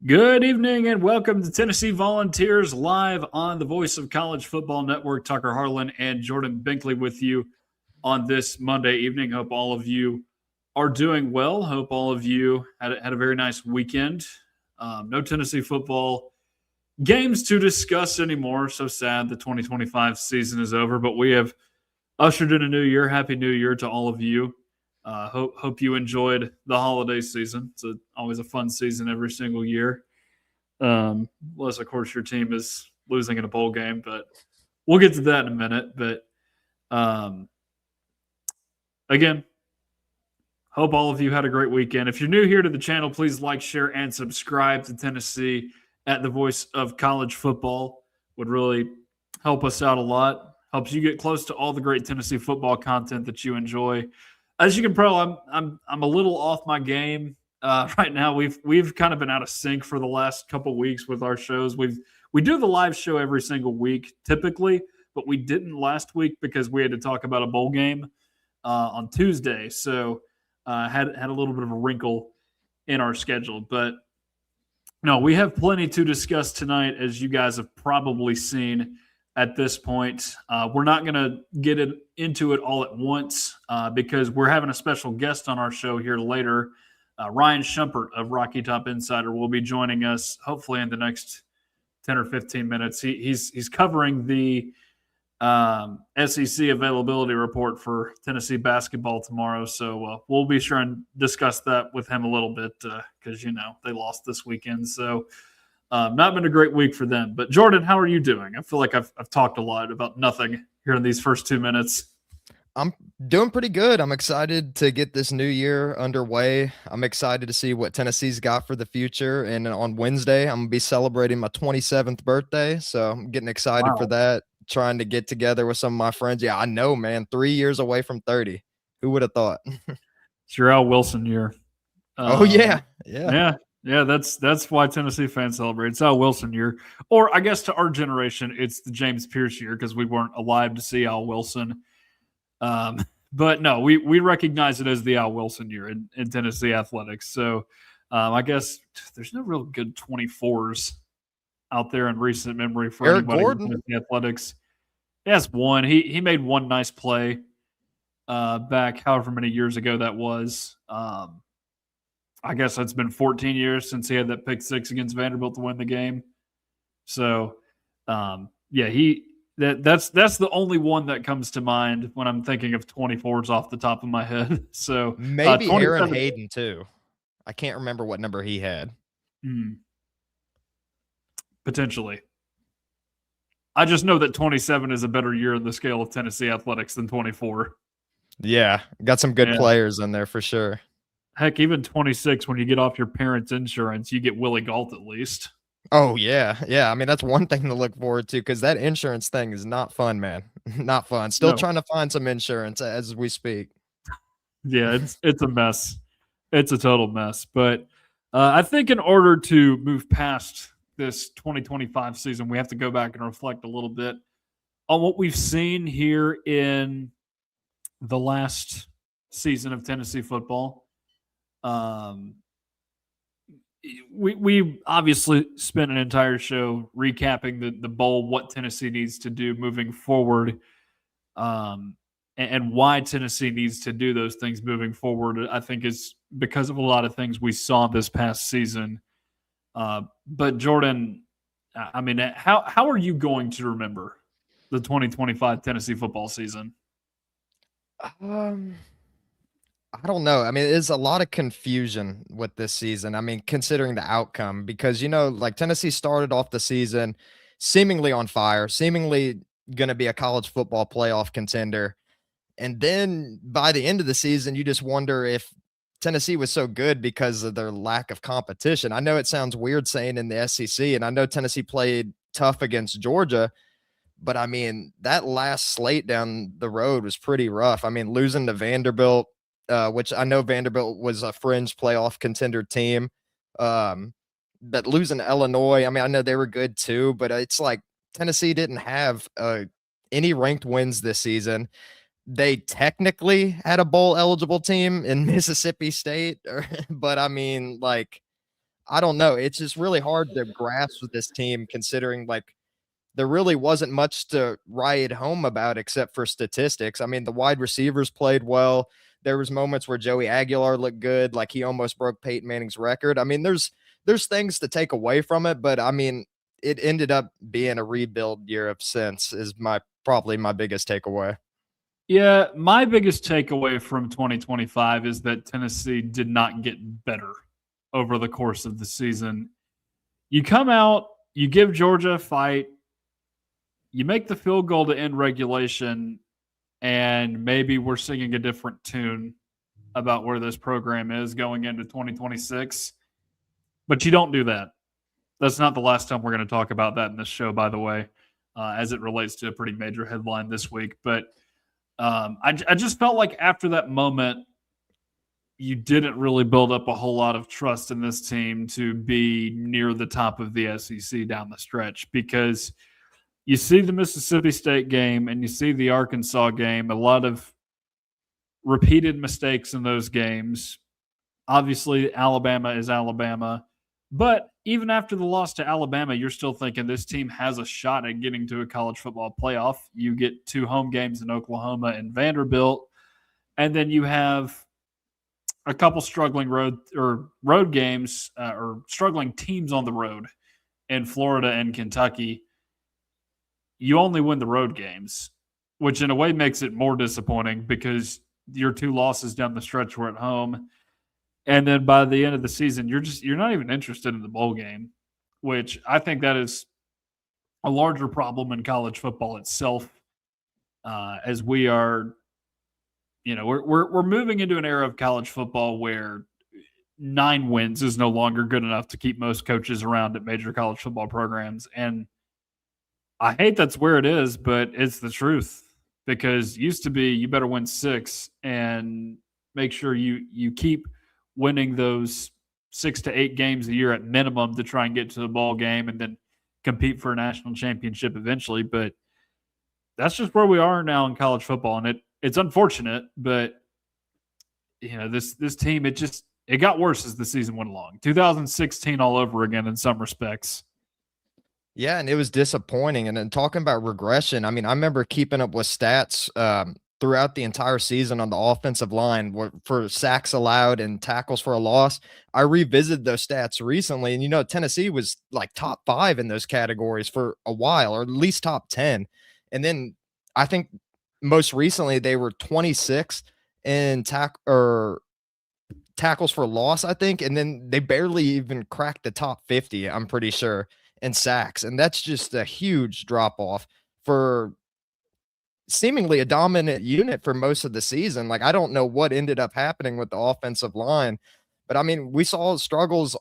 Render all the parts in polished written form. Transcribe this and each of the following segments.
Good evening and welcome to Tennessee Volunteers live on the Voice of College Football Network. Tucker Harlan and Jordan Binkley with you on this Monday evening. Hope all of you are doing well. Hope all of you had a very nice weekend. No Tennessee football games to discuss anymore. So sad the 2025 season is over, but we have ushered in a new year. Happy New Year to all of you. Hope you enjoyed the holiday season. It's always a fun season every single year. Unless, of course, your team is losing in a bowl game, but we'll get to that in a minute. But again, hope all of you had a great weekend. If you're new here to the channel, please like, share, and subscribe to Tennessee at the Voice of College Football. Would really help us out a lot. Helps you get close to all the great Tennessee football content that you enjoy. As you can tell, I'm a little off my game right now. We've kind of been out of sync for the last couple of weeks with our shows. We do the live show every single week typically, but we didn't last week because we had to talk about a bowl game on Tuesday. So had a little bit of a wrinkle in our schedule. But no, we have plenty to discuss tonight, as you guys have probably seen at this point. We're not going to get into it all at once because we're having a special guest on our show here later. Ryan Schumpert of Rocky Top Insider will be joining us hopefully in the next 10 or 15 minutes. He's covering the SEC availability report for Tennessee basketball tomorrow. So we'll be sure and discuss that with him a little bit because, they lost this weekend. So not been a great week for them. But Jordan, how are you doing? I feel like I've talked a lot about nothing here in these first 2 minutes. I'm doing pretty good. I'm excited to get this new year underway. I'm excited to see what Tennessee's got for the future. And on Wednesday, I'm going to be celebrating my 27th birthday. So I'm getting excited for that, trying to get together with some of my friends. Yeah, I know, man. 3 years away from 30. Who would have thought? It's your Al Wilson year. Oh, yeah. Yeah, that's why Tennessee fans celebrate. It's Al Wilson year. Or I guess to our generation, it's the James Pierce year because we weren't alive to see Al Wilson. But no, we recognize it as the Al Wilson year in Tennessee athletics. So I guess there's no real good 24s out there in recent memory for Eric anybody Gordon. in Tennessee athletics. Yes, one. He made one nice play back however many years ago that was. I guess it's been 14 years since he had that pick six against Vanderbilt to win the game. So, that's the only one that comes to mind when I'm thinking of 24s off the top of my head. So maybe Aaron Hayden too. I can't remember what number he had. Potentially. I just know that 27 is a better year in the scale of Tennessee athletics than 24. Yeah, got some good players in there for sure. Heck, even 26, when you get off your parents' insurance, you get Willie Galt at least. Oh, yeah. Yeah. I mean, that's one thing to look forward to because that insurance thing is not fun, man. Not fun. Still trying to find some insurance as we speak. Yeah, it's a mess. It's a total mess. But I think in order to move past this 2025 season, we have to go back and reflect a little bit on what we've seen here in the last season of Tennessee football. We obviously spent an entire show recapping the bowl, what Tennessee needs to do moving forward, and why Tennessee needs to do those things moving forward. I think is because of a lot of things we saw this past season. But Jordan, I mean, how are you going to remember the 2025 Tennessee football season? I don't know. I mean, there's a lot of confusion with this season. I mean, considering the outcome, because, like Tennessee started off the season seemingly on fire, seemingly going to be a college football playoff contender. And then by the end of the season, you just wonder if Tennessee was so good because of their lack of competition. I know it sounds weird saying in the SEC, and I know Tennessee played tough against Georgia, but I mean, that last slate down the road was pretty rough. I mean, losing to Vanderbilt, which I know Vanderbilt was a fringe playoff contender team. But losing to Illinois, I mean, I know they were good too, but it's like Tennessee didn't have any ranked wins this season. They technically had a bowl eligible team in Mississippi State, but I mean, like, I don't know. It's just really hard to grasp with this team considering like there really wasn't much to write home about except for statistics. I mean, the wide receivers played well. There was moments where Joey Aguilar looked good, like he almost broke Peyton Manning's record. I mean, there's things to take away from it, but I mean, it ended up being a rebuild year of sense is my probably my biggest takeaway. Yeah, my biggest takeaway from 2025 is that Tennessee did not get better over the course of the season. You come out, you give Georgia a fight, you make the field goal to end regulation, and maybe we're singing a different tune about where this program is going into 2026. But you don't do that. That's not the last time we're going to talk about that in this show, by the way, as it relates to a pretty major headline this week. But I just felt like after that moment, you didn't really build up a whole lot of trust in this team to be near the top of the SEC down the stretch because you see the Mississippi State game and you see the Arkansas game, a lot of repeated mistakes in those games. Obviously, Alabama is Alabama. But even after the loss to Alabama, you're still thinking this team has a shot at getting to a college football playoff. You get 2 home games in Oklahoma and Vanderbilt, and then you have a couple struggling road games or struggling teams on the road in Florida and Kentucky. You only win the road games, which in a way makes it more disappointing because your 2 losses down the stretch were at home. And then by the end of the season, you're not even interested in the bowl game, which I think that is a larger problem in college football itself. As we are, we're moving into an era of college football where 9 wins is no longer good enough to keep most coaches around at major college football programs, and I hate that's where it is, but it's the truth because used to be you better win 6 and make sure you keep winning those 6 to 8 games a year at minimum to try and get to the ball game and then compete for a national championship eventually. But that's just where we are now in college football, and it's unfortunate, but this team it got worse as the season went along. 2016 all over again in some respects. Yeah, and it was disappointing. And then talking about regression, I mean, I remember keeping up with stats throughout the entire season on the offensive line for sacks allowed and tackles for a loss. I revisited those stats recently, and Tennessee was like top 5 in those categories for a while, or at least top 10. And then I think most recently they were 26 in tackles for loss, I think, and then they barely even cracked the top 50, I'm pretty sure, in sacks. And that's just a huge drop off for seemingly a dominant unit for most of the season. Like, I don't know what ended up happening with the offensive line, but I mean, we saw struggles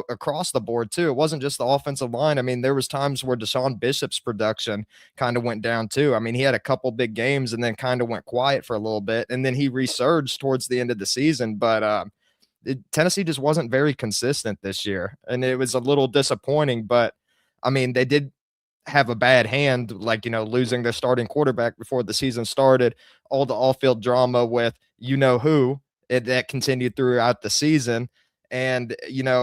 across the board too. It wasn't just the offensive line. I mean, there was times where Deshaun Bishop's production kind of went down too. I mean, he had a couple big games and then kind of went quiet for a little bit, and then he resurged towards the end of the season. But Tennessee just wasn't very consistent this year, and it was a little disappointing. But I mean, they did have a bad hand, like, losing their starting quarterback before the season started, all the off-field drama with who that continued throughout the season. And,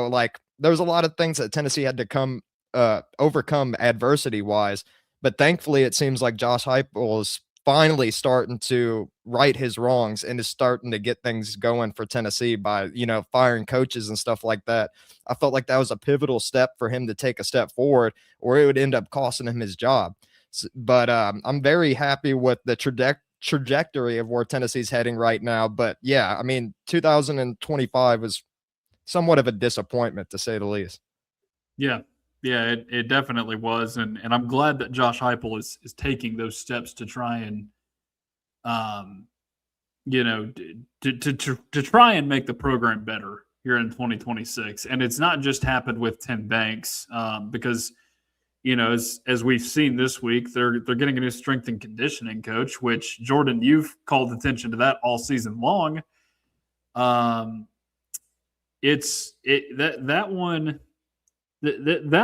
like, there's a lot of things that Tennessee had to overcome adversity wise. But thankfully, it seems like Josh Heupel is finally starting to right his wrongs and is starting to get things going for Tennessee by, firing coaches and stuff like that. I felt like that was a pivotal step for him to take a step forward, or it would end up costing him his job. But I'm very happy with the trajectory of where Tennessee's heading right now. But yeah, I mean, 2025 was somewhat of a disappointment, to say the least. Yeah. Yeah, it definitely was. And I'm glad that Josh Heupel is taking those steps to try and to try and make the program better here in 2026. And it's not just happened with Tim Banks, because as we've seen this week, they're getting a new strength and conditioning coach, which, Jordan, you've called attention to that all season long. That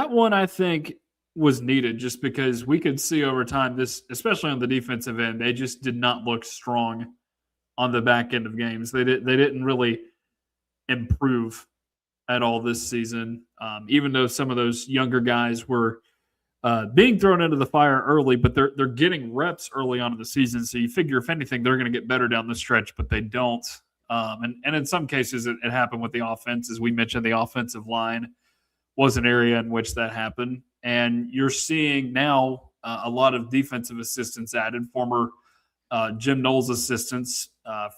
one I think was needed just because we could see over time this, especially on the defensive end, they just did not look strong on the back end of games. They didn't really improve at all this season, even though some of those younger guys were being thrown into the fire early, but they're getting reps early on in the season. So you figure, if anything, they're going to get better down the stretch, but they don't. And in some cases, it happened with the offense. As we mentioned, the offensive line was an area in which that happened. And you're seeing now a lot of defensive assistants added, former Jim Knowles assistants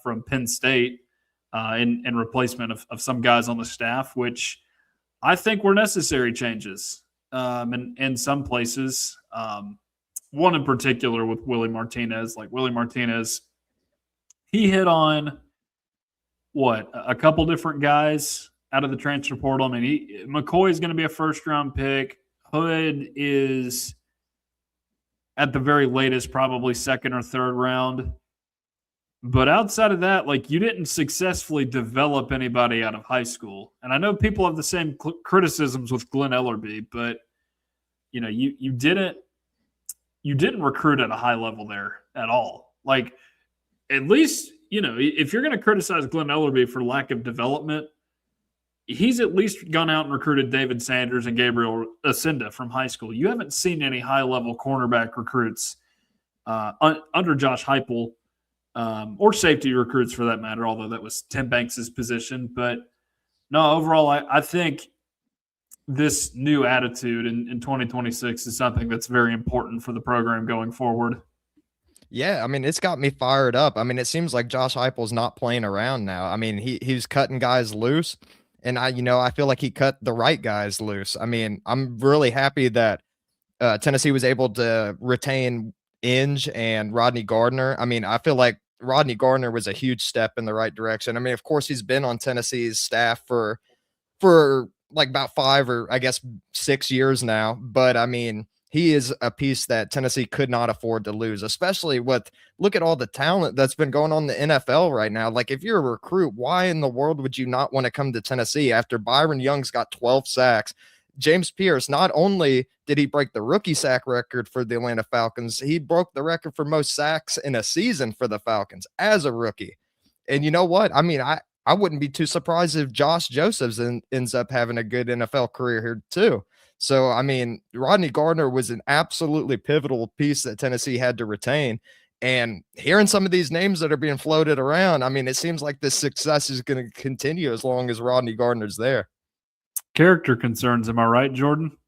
from Penn State in replacement of some guys on the staff, which I think were necessary changes in some places. One in particular with Willie Martinez. Like Willie Martinez, he hit on a couple different guys out of the transfer portal. I mean, McCoy is going to be a first round pick. Hood is at the very latest probably second or third round. But outside of that, like, you didn't successfully develop anybody out of high school. And I know people have the same criticisms with Glenn Ellerby, but you didn't recruit at a high level there at all. Like, at least, if you're going to criticize Glenn Ellerby for lack of development, he's at least gone out and recruited David Sanders and Gabriel Asinda from high school. You haven't seen any high-level cornerback recruits under Josh Heupel, or safety recruits for that matter, although that was Tim Banks' position. But no, overall, I think this new attitude in 2026 is something that's very important for the program going forward. Yeah, I mean, it's got me fired up. I mean, it seems like Josh Heupel's not playing around now. I mean, he's cutting guys loose, and I feel like he cut the right guys loose. I mean, I'm really happy that Tennessee was able to retain Inge and Rodney Gardner. I mean, I feel like Rodney Gardner was a huge step in the right direction. I mean, of course, he's been on Tennessee's staff for like about 5 or I guess 6 years now, but I mean, he is a piece that Tennessee could not afford to lose, especially with look at all the talent that's been going on in the NFL right now. Like, if you're a recruit, why in the world would you not want to come to Tennessee after Byron Young's got 12 sacks? James Pierce, not only did he break the rookie sack record for the Atlanta Falcons, he broke the record for most sacks in a season for the Falcons as a rookie. And you know what? I mean, I wouldn't be too surprised if Josh Josephs ends up having a good NFL career here too. So, I mean, Rodney Gardner was an absolutely pivotal piece that Tennessee had to retain. And hearing some of these names that are being floated around, I mean, it seems like this success is going to continue as long as Rodney Gardner's there. Character concerns, am I right, Jordan?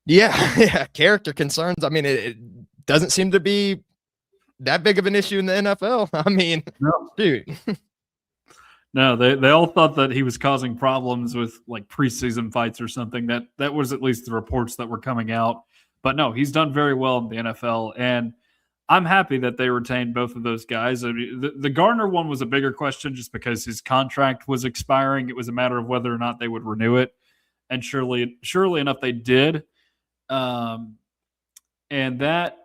Yeah, yeah, character concerns. I mean, it doesn't seem to be that big of an issue in the NFL. I mean, no. Dude. No, they all thought that he was causing problems with like preseason fights or something. That was at least the reports that were coming out. But no, he's done very well in the NFL, and I'm happy that they retained both of those guys. I mean, the Gardner one was a bigger question just because his contract was expiring. It was a matter of whether or not they would renew it, and surely enough, they did. And that,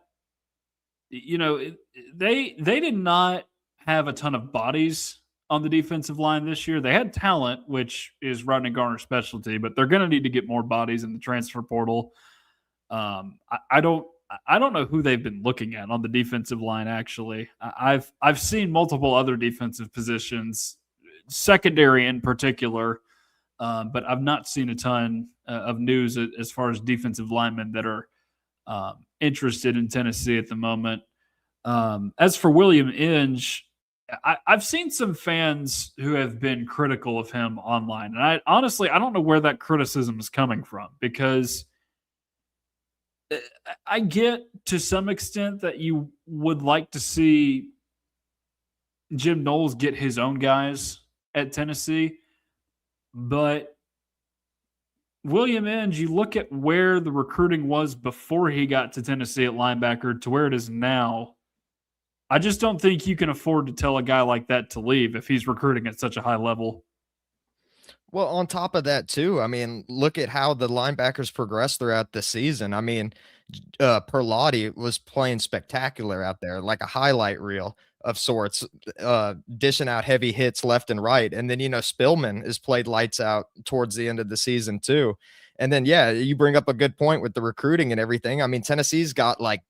they did not have a ton of bodies on the defensive line this year. They had talent, which is Rodney Garner's specialty, but they're going to need to get more bodies in the transfer portal. I don't know who they've been looking at on the defensive line. Actually, I've seen multiple other defensive positions, secondary in particular, but I've not seen a ton of news as far as defensive linemen that are interested in Tennessee at the moment. As for William Inge, I've seen some fans who have been critical of him online. And I don't know where that criticism is coming from, because I get to some extent that you would like to see Jim Knowles get his own guys at Tennessee. But William Inge, you look at where the recruiting was before he got to Tennessee at linebacker to where it is now. I just don't think you can afford to tell a guy like that to leave if he's recruiting at such a high level. Well, on top of that too, I mean, look at how the linebackers progressed throughout the season. I mean, Perlotti was playing spectacular out there, like a highlight reel of sorts, dishing out heavy hits left and right. And then, Spillman has played lights out towards the end of the season too. And then, yeah, you bring up a good point with the recruiting and everything. I mean, Tennessee's got like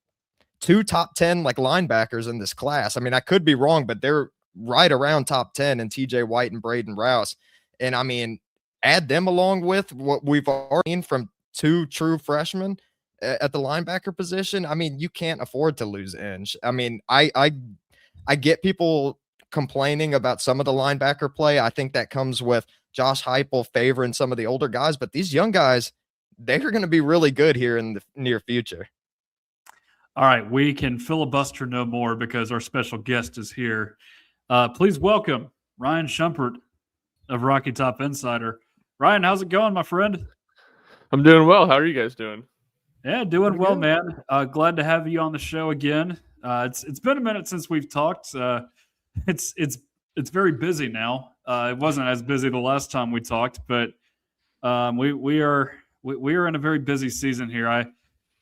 2 top 10 like linebackers in this class. I mean, I could be wrong, but they're right around top 10 in TJ White and Braden Rouse. And I mean, add them along with what we've already seen from two true freshmen at the linebacker position, I mean, you can't afford to lose Inge. I mean, I get people complaining about some of the linebacker play. I think that comes with Josh Heupel favoring some of the older guys, but these young guys, they're going to be really good here in the near future. All right, we can filibuster no more because our special guest is here. Please welcome Ryan Schumpert of Rocky Top Insider. Ryan, how's it going, my friend? I'm doing well. How are you guys doing? Yeah, doing Pretty well, good. man. Glad to have you on the show again. It's been a minute since we've talked. It's it's it's very busy now. It wasn't as busy the last time we talked, but we are in a very busy season here.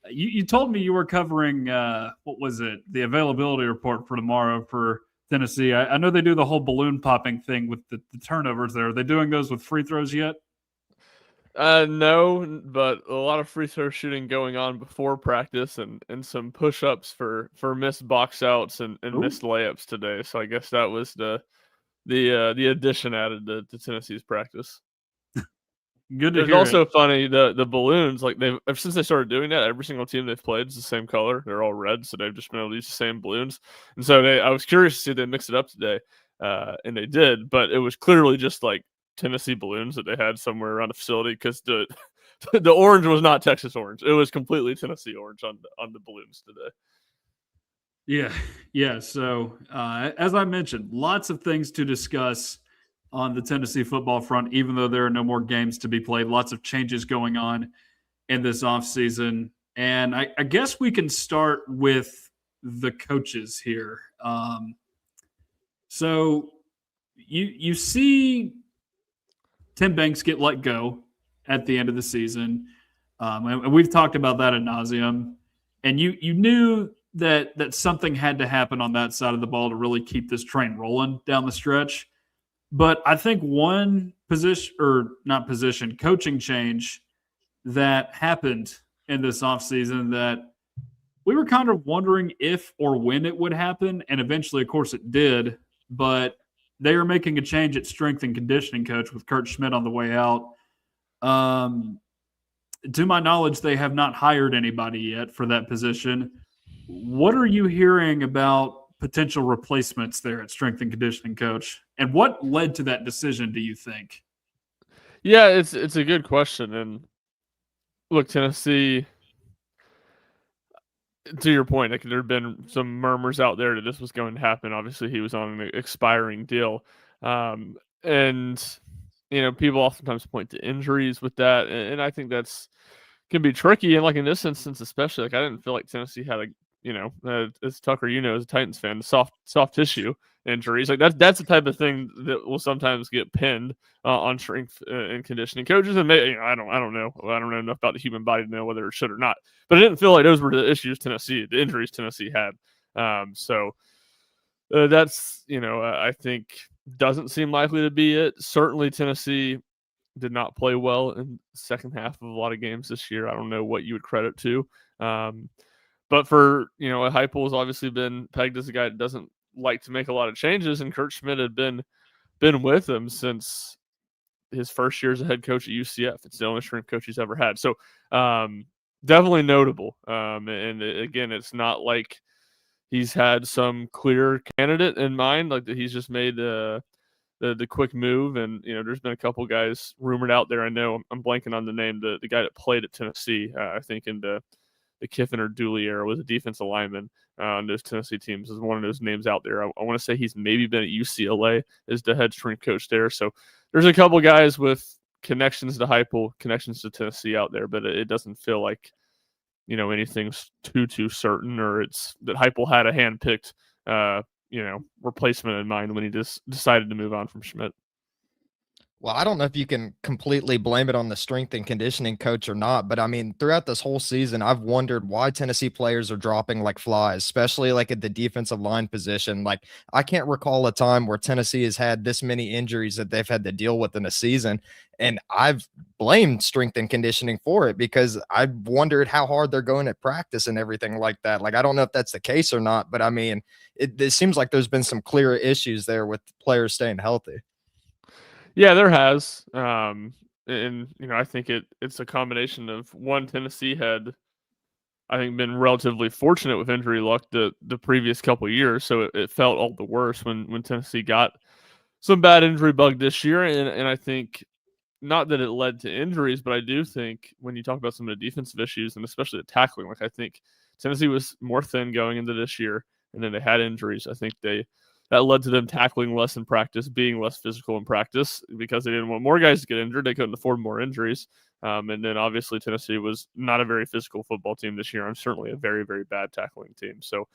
You told me you were covering what was it? The availability report for tomorrow for Tennessee. I know they do the whole balloon popping thing with the turnovers there. Are they doing those with free throws yet? No, but a lot of free throw shooting going on before practice, and some push ups for missed box outs and Ooh, missed layups today. So I guess that was the addition added to Tennessee's practice. good It to was hear it. also funny the balloons, like they've ever since they started doing that, every single team they've played is the same color. They're all red, so they've just been able to use the same balloons. And so I was curious to see they mix it up today, and they did, but it was clearly just like Tennessee balloons that they had somewhere around the facility because the the orange was not Texas orange. It was completely Tennessee orange on the balloons today. Yeah, yeah. So as I mentioned, lots of things to discuss on the Tennessee football front, even though there are no more games to be played. Lots of changes going on in this offseason. And I guess we can start with the coaches here. So you see Tim Banks get let go at the end of the season. And we've talked about that ad nauseum. And you knew that something had to happen on that side of the ball to really keep this train rolling down the stretch. But I think one position or not position, coaching change that happened in this offseason that we were kind of wondering if or when it would happen. And eventually, of course, it did. But they are making a change at strength and conditioning coach with Kurt Schmidt on the way out. Um, to my knowledge, they have not hired anybody yet for that position. What are you hearing about potential replacements there at strength and conditioning coach? And what led to that decision, do you think? Yeah, it's a good question. And look, Tennessee, to your point, like there have been some murmurs out there that this was going to happen. Obviously, he was on an expiring deal, and people oftentimes point to injuries with that, and I think that's can be tricky. And like in this instance, especially, like I didn't feel like Tennessee had as Tucker, as a Titans fan, soft tissue injuries. Like that's the type of thing that will sometimes get pinned on strength and conditioning coaches. And I don't know. I don't know enough about the human body to know whether it should or not. But I didn't feel like those were the injuries Tennessee had. So that's I think doesn't seem likely to be it. Certainly Tennessee did not play well in the second half of a lot of games this year. I don't know what you would credit to. But for, Heupel has obviously been pegged as a guy that doesn't like to make a lot of changes, and Kurt Schmidt had been with him since his first year as a head coach at UCF. It's the only strength coach he's ever had. So definitely notable. And again, it's not like he's had some clear candidate in mind, like that he's just made the quick move. And there's been a couple guys rumored out there. I know I'm blanking on the name. The guy that played at Tennessee, I think in the Kiffin or Dooley era, was a defensive lineman on those Tennessee teams. Is one of those names out there. I want to say he's maybe been at UCLA as the head strength coach there. So there's a couple guys with connections to Heupel, connections to Tennessee out there, but it doesn't feel like anything's too certain, or it's that Heupel had a hand picked replacement in mind when he just decided to move on from Schmidt. Well, I don't know if you can completely blame it on the strength and conditioning coach or not, but I mean, throughout this whole season, I've wondered why Tennessee players are dropping like flies, especially like at the defensive line position. Like, I can't recall a time where Tennessee has had this many injuries that they've had to deal with in a season. And I've blamed strength and conditioning for it because I wondered how hard they're going at practice and everything like that. Like, I don't know if that's the case or not, but I mean, it seems like there's been some clear issues there with players staying healthy. Yeah, there has. and I think it's a combination of one. Tennessee had, I think, been relatively fortunate with injury luck the previous couple of years, so it felt all the worse when Tennessee got some bad injury bug this year, and I think not that it led to injuries, but I do think when you talk about some of the defensive issues and especially the tackling, like I think Tennessee was more thin going into this year, and then they had injuries. I think that led to them tackling less in practice, being less physical in practice because they didn't want more guys to get injured. They couldn't afford more injuries. And then obviously Tennessee was not a very physical football team this year. I'm certainly a very, very bad tackling team. So,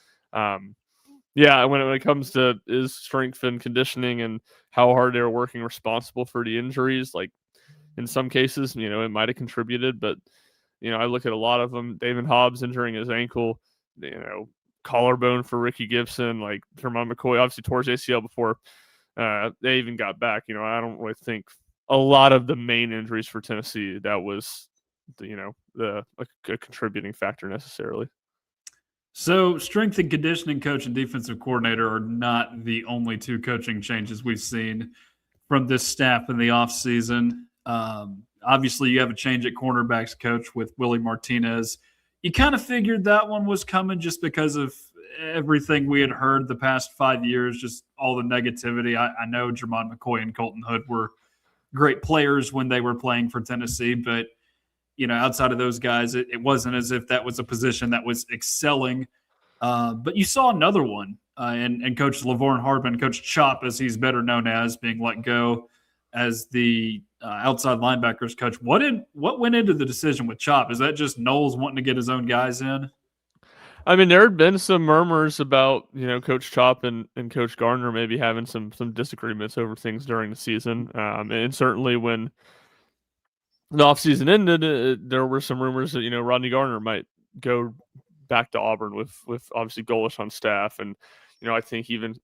yeah, when it comes to is strength and conditioning and how hard they're working responsible for the injuries, like in some cases, it might have contributed, but I look at a lot of them. David Hobbs injuring his ankle, collarbone for Ricky Gibson, like Jermon McCoy obviously tore his ACL before they even got back. I don't really think a lot of the main injuries for Tennessee that was a contributing factor necessarily. So, strength and conditioning coach and defensive coordinator are not the only two coaching changes we've seen from this staff in the offseason. Obviously, you have a change at cornerbacks coach with Willie Martinez. You kind of figured that one was coming just because of everything we had heard the past 5 years, just all the negativity. I know Jermon McCoy and Colton Hood were great players when they were playing for Tennessee, but outside of those guys, it wasn't as if that was a position that was excelling. But you saw another one, and Coach LaVorne Hardman, Coach Chop, as he's better known as, being let go as the outside linebackers coach. What went into the decision with Chop? Is that just Knowles wanting to get his own guys in? I mean, there had been some murmurs about Coach Chop and Coach Gardner maybe having some disagreements over things during the season, and certainly when the offseason ended, there were some rumors that Rodney Gardner might go back to Auburn with obviously Golish on staff, and I think even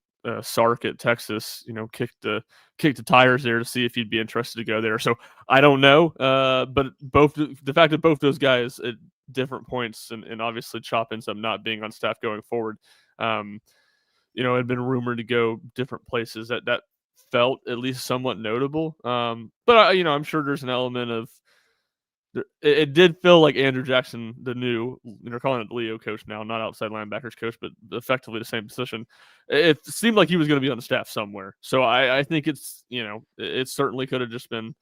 Sark at Texas kicked the tires there to see if he'd be interested to go there. So I don't know, but the fact that both those guys at different points and obviously Chop ends up not being on staff going forward, had been rumored to go different places. That felt at least somewhat notable. But I'm sure there's an element of it did feel like Andrew Jackson, the new, they're calling it the Leo coach now, not outside linebackers coach, but effectively the same position. It seemed like he was going to be on the staff somewhere. So I think it certainly could have just been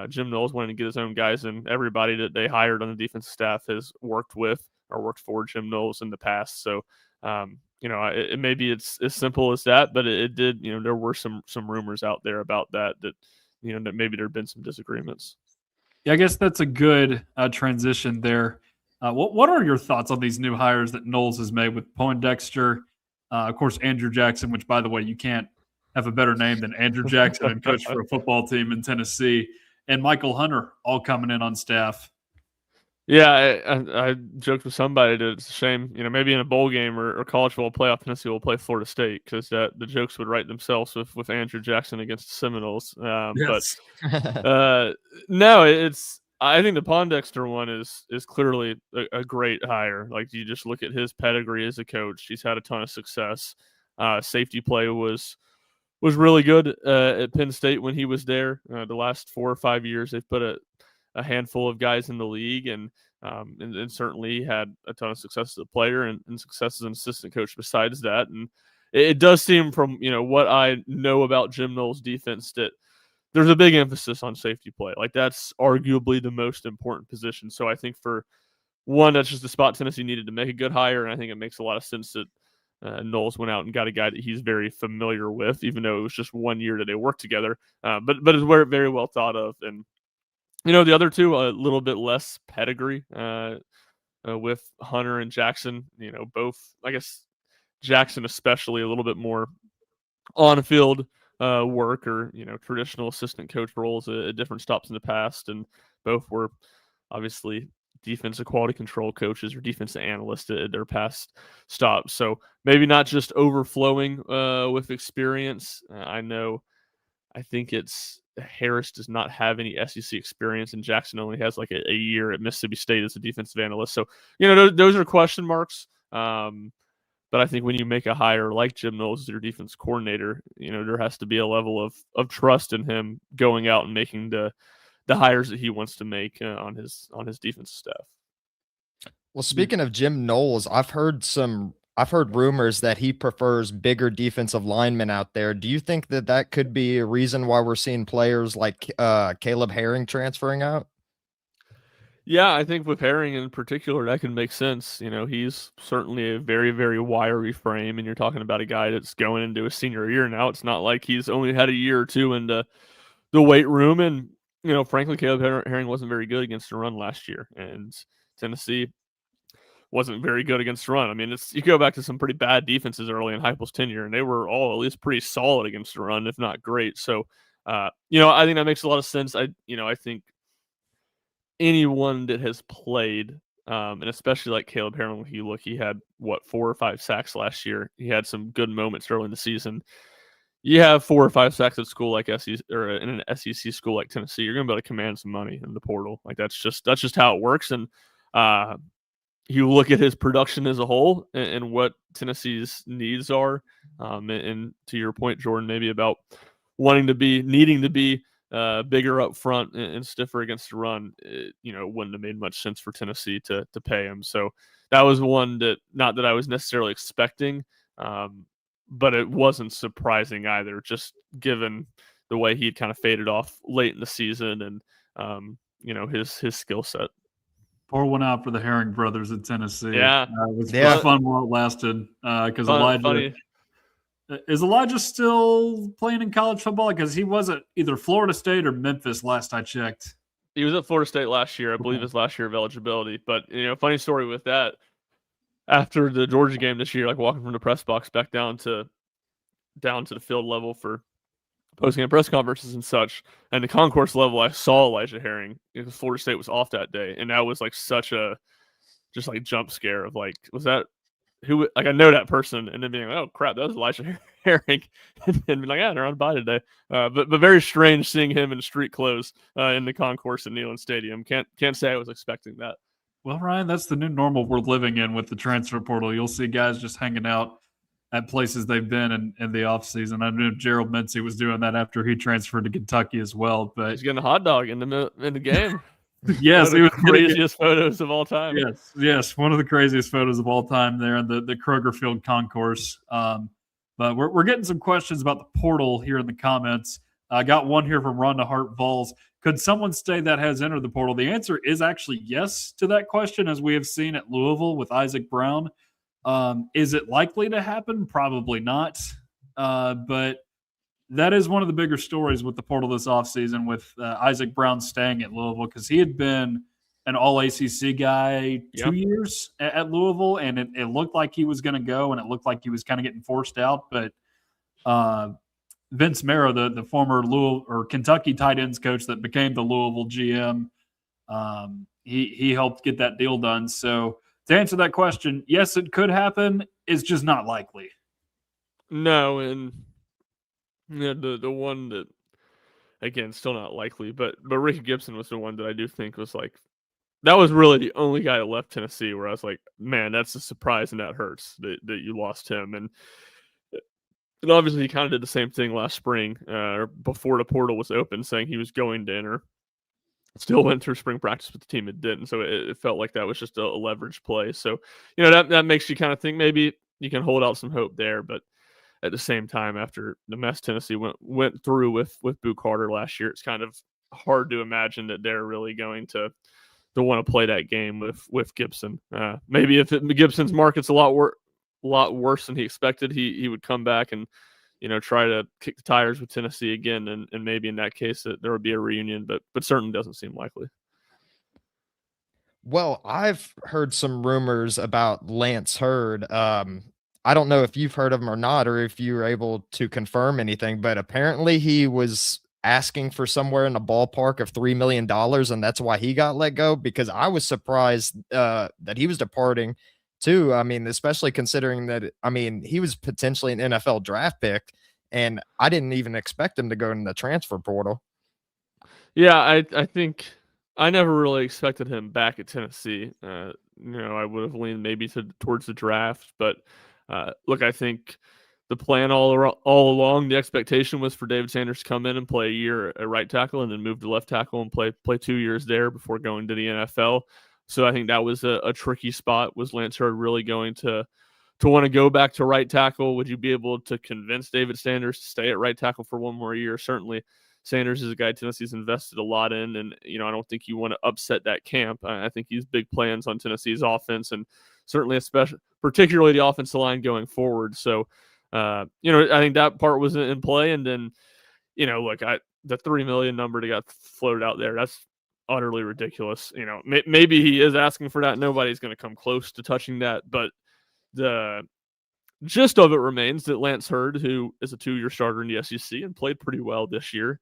Jim Knowles wanting to get his own guys, and everybody that they hired on the defensive staff has worked with or worked for Jim Knowles in the past. So, maybe it's as simple as that, but it did, there were some rumors out there about that that maybe there had been some disagreements. Yeah, I guess that's a good transition there. What are your thoughts on these new hires that Knowles has made with Poindexter? Of course, Andrew Jackson, which, by the way, you can't have a better name than Andrew Jackson and coach for a football team in Tennessee, and Michael Hunter all coming in on staff. Yeah, I joked with somebody that it's a shame, maybe in a bowl game or college football playoff, Tennessee will play Florida State because the jokes would write themselves with Andrew Jackson against the Seminoles. Yes. But no, I think the Pondexter one is clearly a great hire. Like, you just look at his pedigree as a coach; he's had a ton of success. Safety play was really good at Penn State when he was there. The last 4 or 5 years, they've put a handful of guys in the league, and certainly had a ton of success as a player and success as an assistant coach besides that. And it does seem from what I know about Jim Knowles' defense that there's a big emphasis on safety play. Like, that's arguably the most important position. So I think for one, that's just the spot Tennessee needed to make a good hire, and I think it makes a lot of sense that Knowles went out and got a guy that he's very familiar with, even though it was just 1 year that they worked together. But it's very well thought of. And the other two, a little bit less pedigree with Hunter and Jackson. Both, I guess Jackson especially, a little bit more on-field work or traditional assistant coach roles at different stops in the past, and both were obviously defensive quality control coaches or defensive analysts at their past stops. So maybe not just overflowing with experience. I think it's Harris does not have any SEC experience, and Jackson only has like a year at Mississippi State as a defensive analyst. So, those are question marks. But I think when you make a hire like Jim Knowles as your defense coordinator, there has to be a level of trust in him going out and making the the hires that he wants to make on his defensive staff. Well, speaking of Jim Knowles, I've heard rumors that he prefers bigger defensive linemen out there. Do you think that that could be a reason why we're seeing players like Caleb Herring transferring out? Yeah, I think with Herring in particular, that can make sense. You know, he's certainly a very, very wiry frame, and you're talking about a guy that's going into his senior year now. It's not like he's only had a year or two in the weight room. And, you know, frankly, Caleb Herring wasn't very good against the run last year, and Tennessee wasn't very good against the run. I mean, you go back to some pretty bad defenses early in Heupel's tenure, and they were all at least pretty solid against the run, if not great. So, you know, I think that makes a lot of sense. I think anyone that has played, and especially like Caleb Herring, when you look, he had 4 or 5 sacks last year. He had some good moments early in the season. You have 4 or 5 sacks at school like SEC or in an SEC school like Tennessee, you're gonna be able to command some money in the portal. Like that's just how it works. And you look at his production as a whole and what Tennessee's needs are, and to your point, Jordan, maybe about needing to be bigger up front and stiffer against the run, it wouldn't have made much sense for Tennessee to pay him. So that was one that not that I was necessarily expecting, but it wasn't surprising either, just given the way he'd kind of faded off late in the season and his skill set. Pour one out for the Herring brothers at Tennessee. Yeah. It was fun while it lasted because Elijah. Funny. Is Elijah still playing in college football? Because he was at either Florida State or Memphis last I checked. He was at Florida State last year. I believe his last year of eligibility. But, funny story with that. After the Georgia game this year, like walking from the press box back down to the field level for post-game press conferences and such, and the concourse level, I saw Elijah Herring because Florida State was off that day, and that was like such a just like jump scare of like, was that who? Like I know that person, and then being like, oh crap, that was Elijah Herring, and being like, yeah, they're on bye today. But very strange seeing him in street clothes in the concourse at Neyland Stadium. Can't say I was expecting that. Well, Ryan, that's the new normal we're living in with the transfer portal. You'll see guys just hanging out at places they've been in the offseason. I knew Gerald Mincy was doing that after he transferred to Kentucky as well. But he's getting a hot dog in the game. Yes, one of the craziest photos of all time. Yes, one of the craziest photos of all time there in the Kroger Field concourse. But we're getting some questions about the portal here in the comments. I got one here from Rhonda Hart Vols. Could someone say that has entered the portal? The answer is actually yes to that question, as we have seen at Louisville with Isaac Brown. Is it likely to happen? Probably not. But that is one of the bigger stories with the portal this offseason with Isaac Brown staying at Louisville, because he had been an all-ACC guy 2 years at Louisville, and it looked like he was going to go, and it looked like he was kind of getting forced out. But Vince Marrow, the former Louisville or Kentucky tight ends coach that became the Louisville GM, he helped get that deal done. So to answer that question, yes, it could happen. It's just not likely. No, and the one that, again, still not likely, but Ricky Gibson was the one that I do think was like, that was really the only guy that left Tennessee where I was like, man, that's a surprise and that hurts that you lost him. And obviously he kind of did the same thing last spring, before the portal was open, saying he was going to enter. Still went through spring practice with the team, it didn't. So it felt like that was just a leverage play. So, that makes you kind of think maybe you can hold out some hope there. But at the same time, after the mess Tennessee went through with Boo Carter last year, it's kind of hard to imagine that they're really going to want to play that game with Gibson. Maybe if Gibson's market's a lot worse than he expected, he would come back and try to kick the tires with Tennessee again, and maybe in that case that there would be a reunion, but certainly doesn't seem likely. Well, I've heard some rumors about Lance Hurd. I don't know if you've heard of him or not, or if you were able to confirm anything, but apparently he was asking for somewhere in the ballpark of $3 million, and that's why he got let go, because I was surprised that he was departing too. I mean, especially considering that, he was potentially an NFL draft pick, and I didn't even expect him to go in the transfer portal. Yeah, I think I never really expected him back at Tennessee. I would have leaned maybe towards the draft, but look, I think the plan all along. The expectation was for David Sanders to come in and play a year at right tackle and then move to left tackle and play 2 years there before going to the NFL. So I think that was a tricky spot. Was Lance Hurd really going to want to go back to right tackle? Would you be able to convince David Sanders to stay at right tackle for one more year? Certainly, Sanders is a guy Tennessee's invested a lot in, and I don't think you want to upset that camp. I think he's big plans on Tennessee's offense, and certainly, particularly the offensive line going forward. So, I think that part was in play, and then, look, the $3 million number that got floated out there, that's utterly ridiculous. Maybe he is asking for that. Nobody's going to come close to touching that, but the gist of it remains that Lance Hurd, who is a 2-year starter in the SEC and played pretty well this year,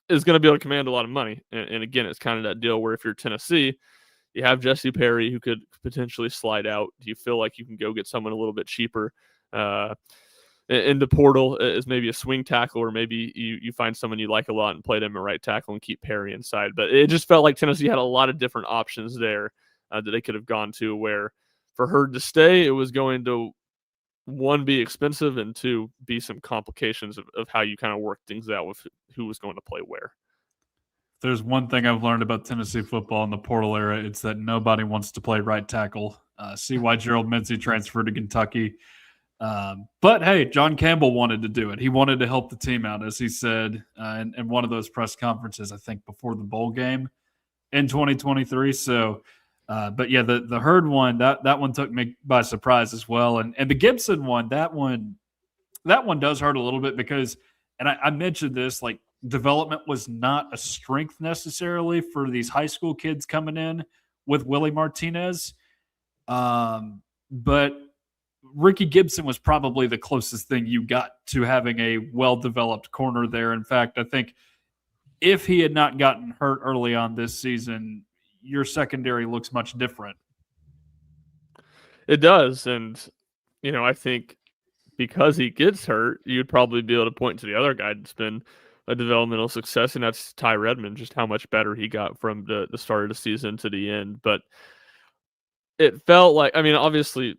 is going to be able to command a lot of money. And again, it's kind of that deal where if you're Tennessee, you have Jesse Perry who could potentially slide out. Do you feel like you can go get someone a little bit cheaper in the portal as maybe a swing tackle, or maybe you find someone you like a lot and play them at right tackle and keep Perry inside? But it just felt like Tennessee had a lot of different options there that they could have gone to, where for Hurd to stay, it was going to, one, be expensive, and two, be some complications of how you kind of work things out with who was going to play where. There's one thing I've learned about Tennessee football in the portal era. It's that nobody wants to play right tackle. See why Gerald Mincey transferred to Kentucky. But hey, John Campbell wanted to do it. He wanted to help the team out, as he said in one of those press conferences, I think before the bowl game in 2023. So, but yeah, the Hurd one, that one took me by surprise as well. And the Gibson one, that one does hurt a little bit because, and I mentioned this, like, development was not a strength necessarily for these high school kids coming in with Willie Martinez. But Ricky Gibson was probably the closest thing you got to having a well-developed corner there. In fact, I think if he had not gotten hurt early on this season, your secondary looks much different. It does. And, I think because he gets hurt, you'd probably be able to point to the other guy that's been a developmental success, and that's Ty Redmond, just how much better he got from the start of the season to the end. But it felt like, obviously,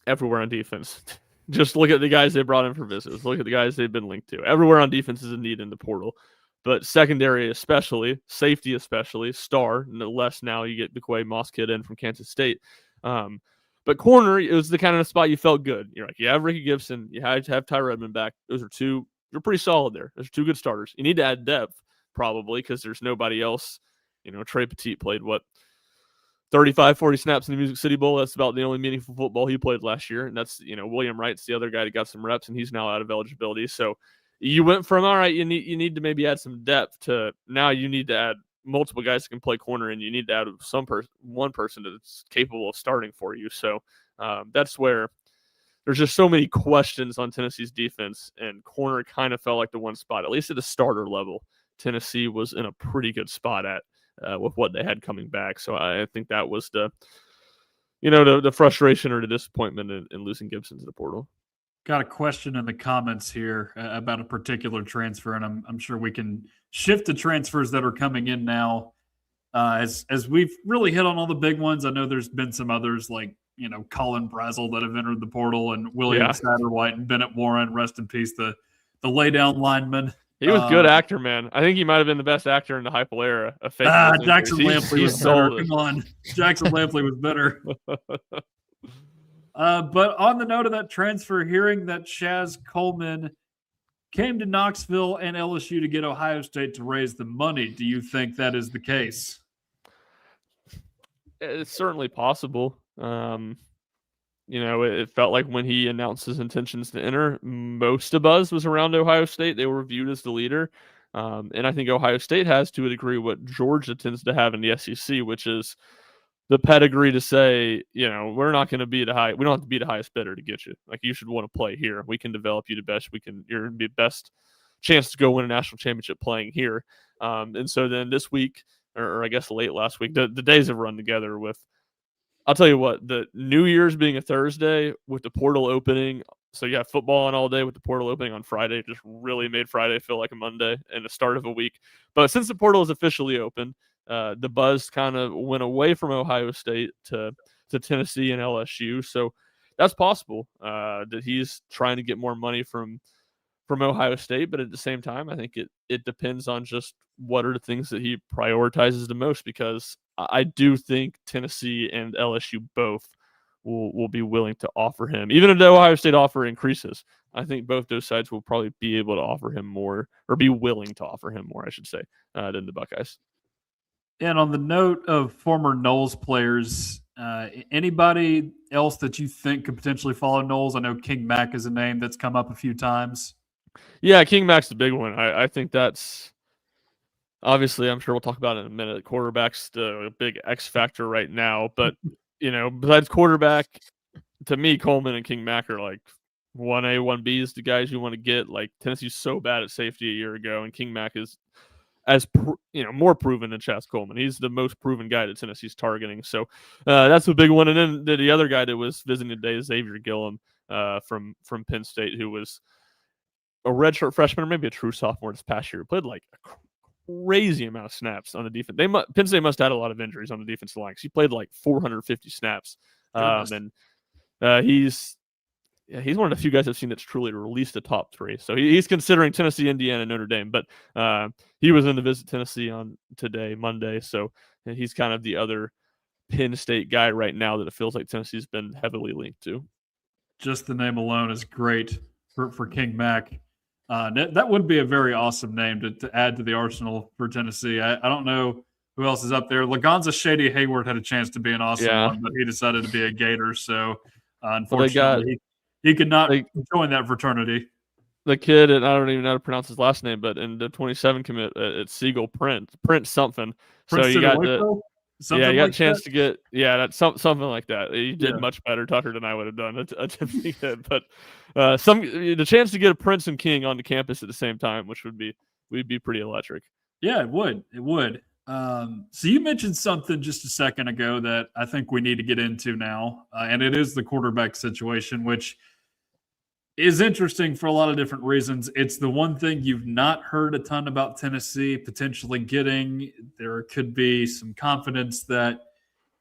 everywhere on defense, just look at the guys they brought in for visits. Look at the guys they've been linked to. Everywhere on defense is a need in the portal. But secondary especially, safety especially, star, no less now you get DeQuay Mosskid in from Kansas State. But corner, it was the kind of spot you felt good. You're like, you have Ricky Gibson, you have to have Ty Redmond back. Those are two, you're pretty solid there. Those are two good starters. You need to add depth, probably, because there's nobody else. Trey Petit played, 35, 40 snaps in the Music City Bowl. That's about the only meaningful football he played last year. And that's, William Wright's the other guy that got some reps, and he's now out of eligibility. So you went from, all right, you need to maybe add some depth, to now you need to add multiple guys that can play corner, and you need to add one person that's capable of starting for you. So that's where there's just so many questions on Tennessee's defense, and corner kind of felt like the one spot, at least at the starter level, Tennessee was in a pretty good spot at with what they had coming back. So I think that was the frustration or the disappointment in losing Gibson to the portal. Got a question in the comments here about a particular transfer, and I'm sure we can shift to transfers that are coming in now. As we've really hit on all the big ones, I know there's been some others like, Colin Brazel that have entered the portal, and William Satterwhite and Bennett Warren, rest in peace, the lay-down lineman. He was a good actor, man. I think he might have been the best actor in the Heupel era. Jackson Lampley was better. Come on. Jackson Lampley was better. But on the note of that transfer, hearing that Shaz Coleman came to Knoxville and LSU to get Ohio State to raise the money, do you think that is the case? It's certainly possible. It felt like when he announced his intentions to enter, most of buzz was around Ohio State. They were viewed as the leader. And I think Ohio State has, to a degree, what Georgia tends to have in the SEC, which is the pedigree to say, we're not going to be we don't have to be the highest bidder to get you. Like, you should want to play here. We can develop you the best. You're going to be the best chance to go win a national championship playing here. And so then this week, or I guess late last week, the days have run together with, I'll tell you what, the New Year's being a Thursday with the portal opening. So you have football on all day with the portal opening on Friday. Just really made Friday feel like a Monday and the start of a week. But since the portal is officially open, the buzz kind of went away from Ohio State to Tennessee and LSU. So that's possible. That he's trying to get more money from Ohio State, but at the same time, I think it depends on just what are the things that he prioritizes the most, because I do think Tennessee and LSU both will be willing to offer him, even if the Ohio State offer increases. I think both those sides will probably be able to offer him more, or be willing to offer him more, I should say, than the Buckeyes. And on the note of former Knowles players, anybody else that you think could potentially follow Knowles? I know King Mack is a name that's come up a few times. Yeah, King Mack's the big one. I think that's obviously, I'm sure we'll talk about it in a minute. Quarterback's the big X factor right now, but besides quarterback, to me, Coleman and King Mack are like 1A, 1B is the guys you want to get. Like, Tennessee's so bad at safety a year ago, and King Mack is more proven than Chaz Coleman. He's the most proven guy that Tennessee's targeting. So that's a big one. And then the other guy that was visiting today is Xavier Gillum from Penn State, who was a redshirt freshman or maybe a true sophomore this past year. Played like a crazy amount of snaps on the defense. Penn State must have had a lot of injuries on the defensive line, because he played like 450 snaps. He's one of the few guys I've seen that's truly released the top three. So he's considering Tennessee, Indiana, and Notre Dame. But he was in the Visit Tennessee on today, Monday. So he's kind of the other Penn State guy right now that it feels like Tennessee's been heavily linked to. Just the name alone is great for King Mack. That would be a very awesome name to add to the arsenal for Tennessee. I don't know who else is up there. Lagonza Shady Hayward had a chance to be an awesome one, but he decided to be a Gator. So unfortunately, he could not join that fraternity. The kid, and I don't even know how to pronounce his last name, but in the 27 commit at Siegel, Prince something. Prince, so you got you got a chance to get that's something like that. He did much better, Tucker, than I would have done. But the chance to get a Prince and King on the campus at the same time, which would be pretty electric. Yeah, it would. So you mentioned something just a second ago that I think we need to get into now, and it is the quarterback situation, which is interesting for a lot of different reasons. It's the one thing you've not heard a ton about Tennessee potentially getting. There could be some confidence that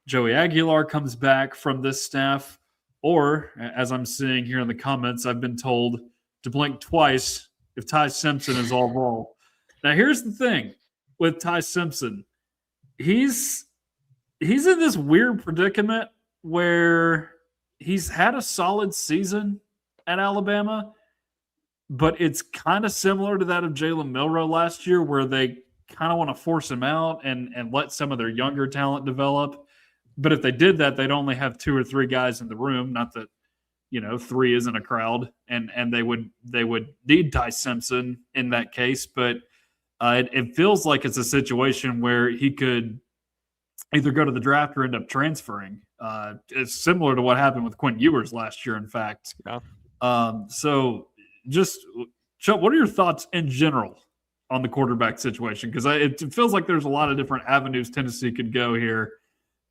Joey Aguilar comes back from this staff, or, as I'm seeing here in the comments, I've been told to blink twice if Ty Simpson is all ball. Now, here's the thing with Ty Simpson. He's in this weird predicament where he's had a solid season at Alabama, but it's kind of similar to that of Jalen Milroe last year, where they kind of want to force him out and let some of their younger talent develop. But if they did that, they'd only have 2 or 3 guys in the room. Not that 3 isn't a crowd, and they would need Ty Simpson in that case. But it feels like it's a situation where he could either go to the draft or end up transferring. It's similar to what happened with Quinn Ewers last year, in fact. Yeah. So just, Chuck, what are your thoughts in general on the quarterback situation? Because it feels like there's a lot of different avenues Tennessee could go here.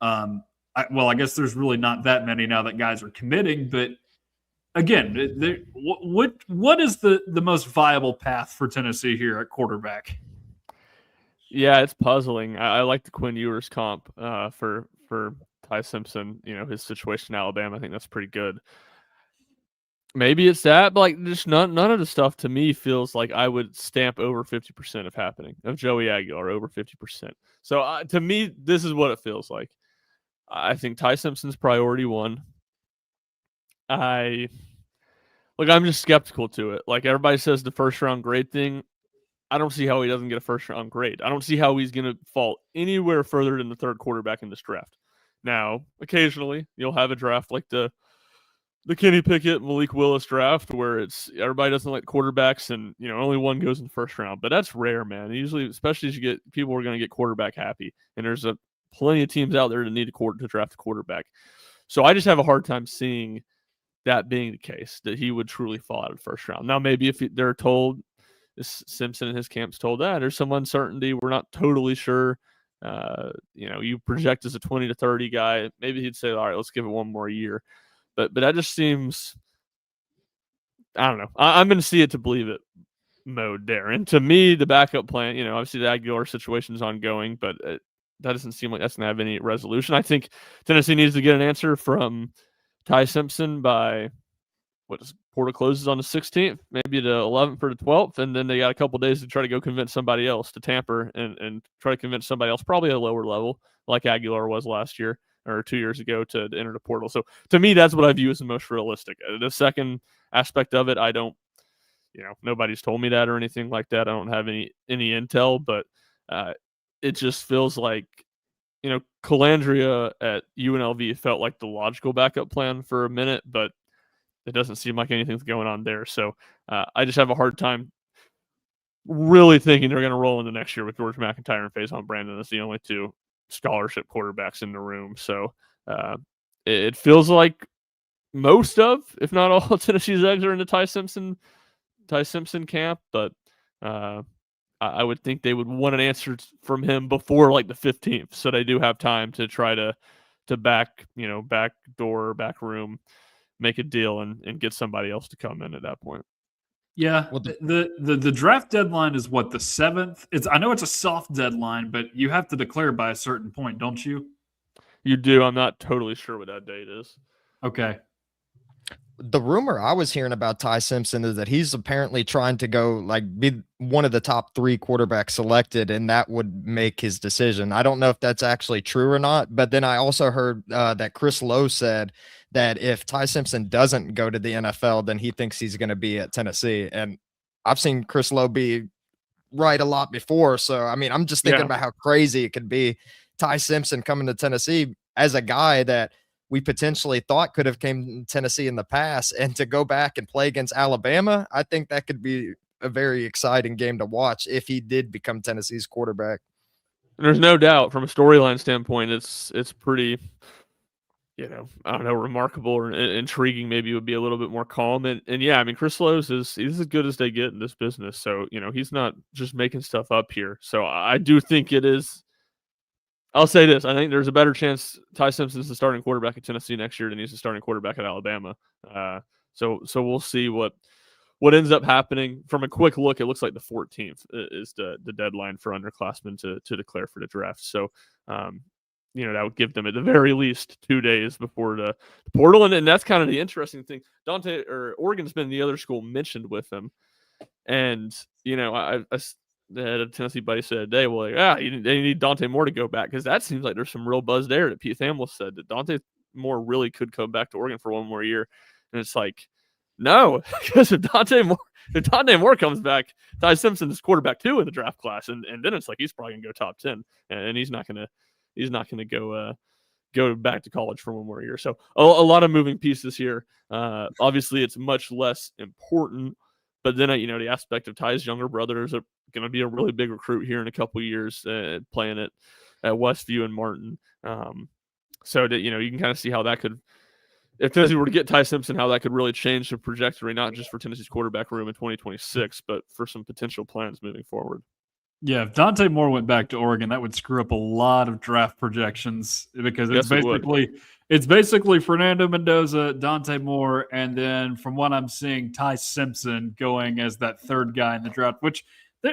I guess there's really not that many now that guys are committing, but again, what is the most viable path for Tennessee here at quarterback? Yeah, it's puzzling. I like the Quinn Ewers comp for Ty Simpson. His situation in Alabama. I think that's pretty good. Maybe it's that, but like just none of the stuff to me feels like I would stamp over 50% of Joey Aguilar over 50%. So to me, this is what it feels like. I think Ty Simpson's priority 1. I'm just skeptical to it. Like everybody says the first round grade thing. I don't see how he doesn't get a first round grade. I don't see how he's going to fall anywhere further than the 3rd quarterback in this draft. Now, occasionally you'll have a draft like the Kenny Pickett, Malik Willis draft where it's everybody doesn't like quarterbacks and only one goes in the first round, but that's rare, man. Usually, especially as you get people who are going to get quarterback happy, and there's plenty of teams out there that need to draft a quarterback. So I just have a hard time seeing that being the case, that he would truly fall out of the first round. Now, maybe if they're told, Simpson and his camp's told that there's some uncertainty, we're not totally sure. You project as a 20 to 30 guy, maybe he'd say, all right, let's give it one more year. But that just seems, I don't know. I'm going to see it to believe it mode there. And to me, the backup plan, obviously the Aguilar situation is ongoing, but that doesn't seem like that's going to have any resolution. I think Tennessee needs to get an answer from Ty Simpson by portal closes on the 16th, maybe the 11th or the 12th, and then they got a couple days to try to go convince somebody else to tamper and try to convince somebody else, probably a lower level, like Aguilar was last year or 2 years ago, to enter the portal. So to me, that's what I view as the most realistic. The second aspect of it, I don't, nobody's told me that or anything like that. I don't have any intel, but it just feels like, Calandria at UNLV felt like the logical backup plan for a minute, but it doesn't seem like anything's going on there. So I just have a hard time really thinking they're going to roll into next year with George McIntyre and Faison Brandon as the only two scholarship quarterbacks in the room. So it feels like most of, if not all, Tennessee's eggs are in the Ty Simpson camp, but I would think they would want an answer from him before like the 15th, so they do have time to try to back room, make a deal and get somebody else to come in at that point. Yeah, well, the draft deadline is what, the 7th? I know it's a soft deadline, but you have to declare by a certain point, don't you? You do. I'm not totally sure what that date is. Okay. The rumor I was hearing about Ty Simpson is that he's apparently trying to go be one of the top 3 quarterbacks selected, and that would make his decision. I don't know if that's actually true or not, but then I also heard that Chris Lowe said that if Ty Simpson doesn't go to the NFL, then he thinks he's going to be at Tennessee. And I've seen Chris Lowe be right a lot before. So, I mean, I'm just thinking about how crazy it could be. Ty Simpson coming to Tennessee as a guy that we potentially thought could have came to Tennessee in the past, and to go back and play against Alabama, I think that could be a very exciting game to watch if he did become Tennessee's quarterback. There's no doubt from a storyline standpoint, it's pretty, I don't know, remarkable or intriguing. Maybe would be a little bit more calm. And yeah, I mean, Chris Lowe's he's as good as they get in this business. So, he's not just making stuff up here. So I do think it is. I'll say this. I think there's a better chance Ty Simpson's the starting quarterback at Tennessee next year than he's the starting quarterback at Alabama. So we'll see what ends up happening. From a quick look, it looks like the 14th is the deadline for underclassmen to declare for the draft. So, that would give them at the very least 2 days before the portal. And that's kind of the interesting thing. Oregon's been the other school mentioned with them. And, I had a Tennessee buddy said today, well, they need Dante Moore to go back, because that seems like there's some real buzz there that Pete Thamel said that Dante Moore really could come back to Oregon for one more year. And it's like, no, because if Dante Moore comes back, Ty Simpson is quarterback 2 in the draft class, and then it's like he's probably gonna go top 10, and he's not gonna go back to college for one more year. So a lot of moving pieces here. Obviously, it's much less important. But then, the aspect of Ty's younger brother is going to be a really big recruit here in a couple of years, playing at Westview and Martin. So that, you can kind of see how that could, if Tennessee were to get Ty Simpson, how that could really change the trajectory, not just for Tennessee's quarterback room in 2026, but for some potential plans moving forward. Yeah, if Dante Moore went back to Oregon, that would screw up a lot of draft projections, because it's basically Fernando Mendoza, Dante Moore, and then from what I'm seeing, Ty Simpson going as that third guy in the draft, which,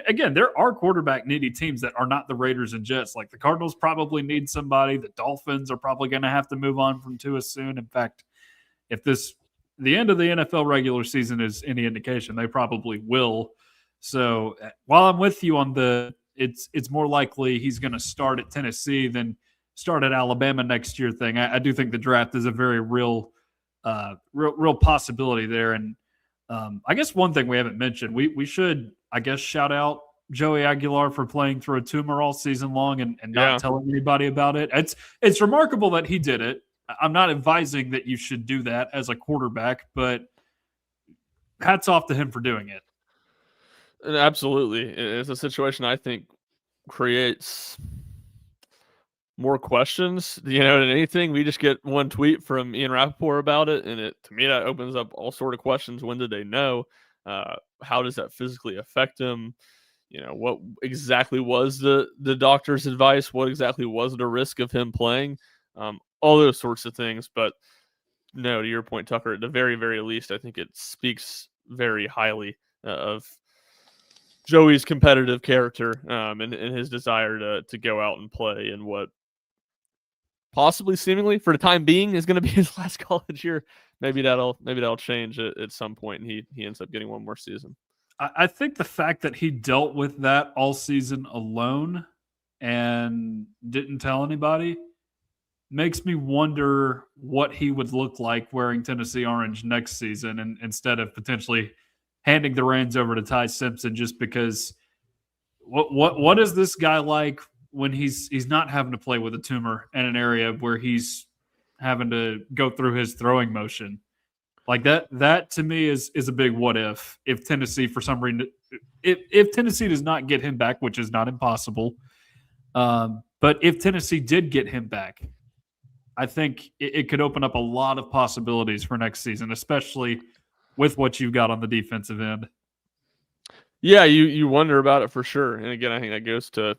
again, there are quarterback needy teams that are not the Raiders and Jets. Like the Cardinals probably need somebody. The Dolphins are probably going to have to move on from Tua soon. In fact, if the end of the NFL regular season is any indication, they probably will. So while I'm with you on it's more likely he's going to start at Tennessee than start at Alabama next year thing, I do think the draft is a very real possibility there. And I guess one thing we haven't mentioned, we should, I guess, shout out Joey Aguilar for playing through a tumor all season long and not telling anybody about it. It's remarkable that he did it. I'm not advising that you should do that as a quarterback, but hats off to him for doing it. Absolutely. It's a situation I think creates more questions, than anything. We just get one tweet from Ian Rappaport about it, and to me, that opens up all sort of questions. When did they know? How does that physically affect him? What exactly was the doctor's advice? What exactly was the risk of him playing? All those sorts of things. But no, to your point, Tucker, at the very, very least, I think it speaks very highly of Joey's competitive character, and his desire to go out and play in what possibly, seemingly, for the time being, is going to be his last college year. Maybe that'll change at some point, and he ends up getting one more season. I think the fact that he dealt with that all season alone and didn't tell anybody makes me wonder what he would look like wearing Tennessee orange next season, and instead of potentially handing the reins over to Ty Simpson, just because what is this guy like when he's not having to play with a tumor in an area where he's having to go through his throwing motion? Like that to me is a big what if Tennessee for some reason if Tennessee does not get him back, which is not impossible. But if Tennessee did get him back, I think it could open up a lot of possibilities for next season, especially with what you've got on the defensive end. Yeah, you wonder about it for sure. And again, I think that goes to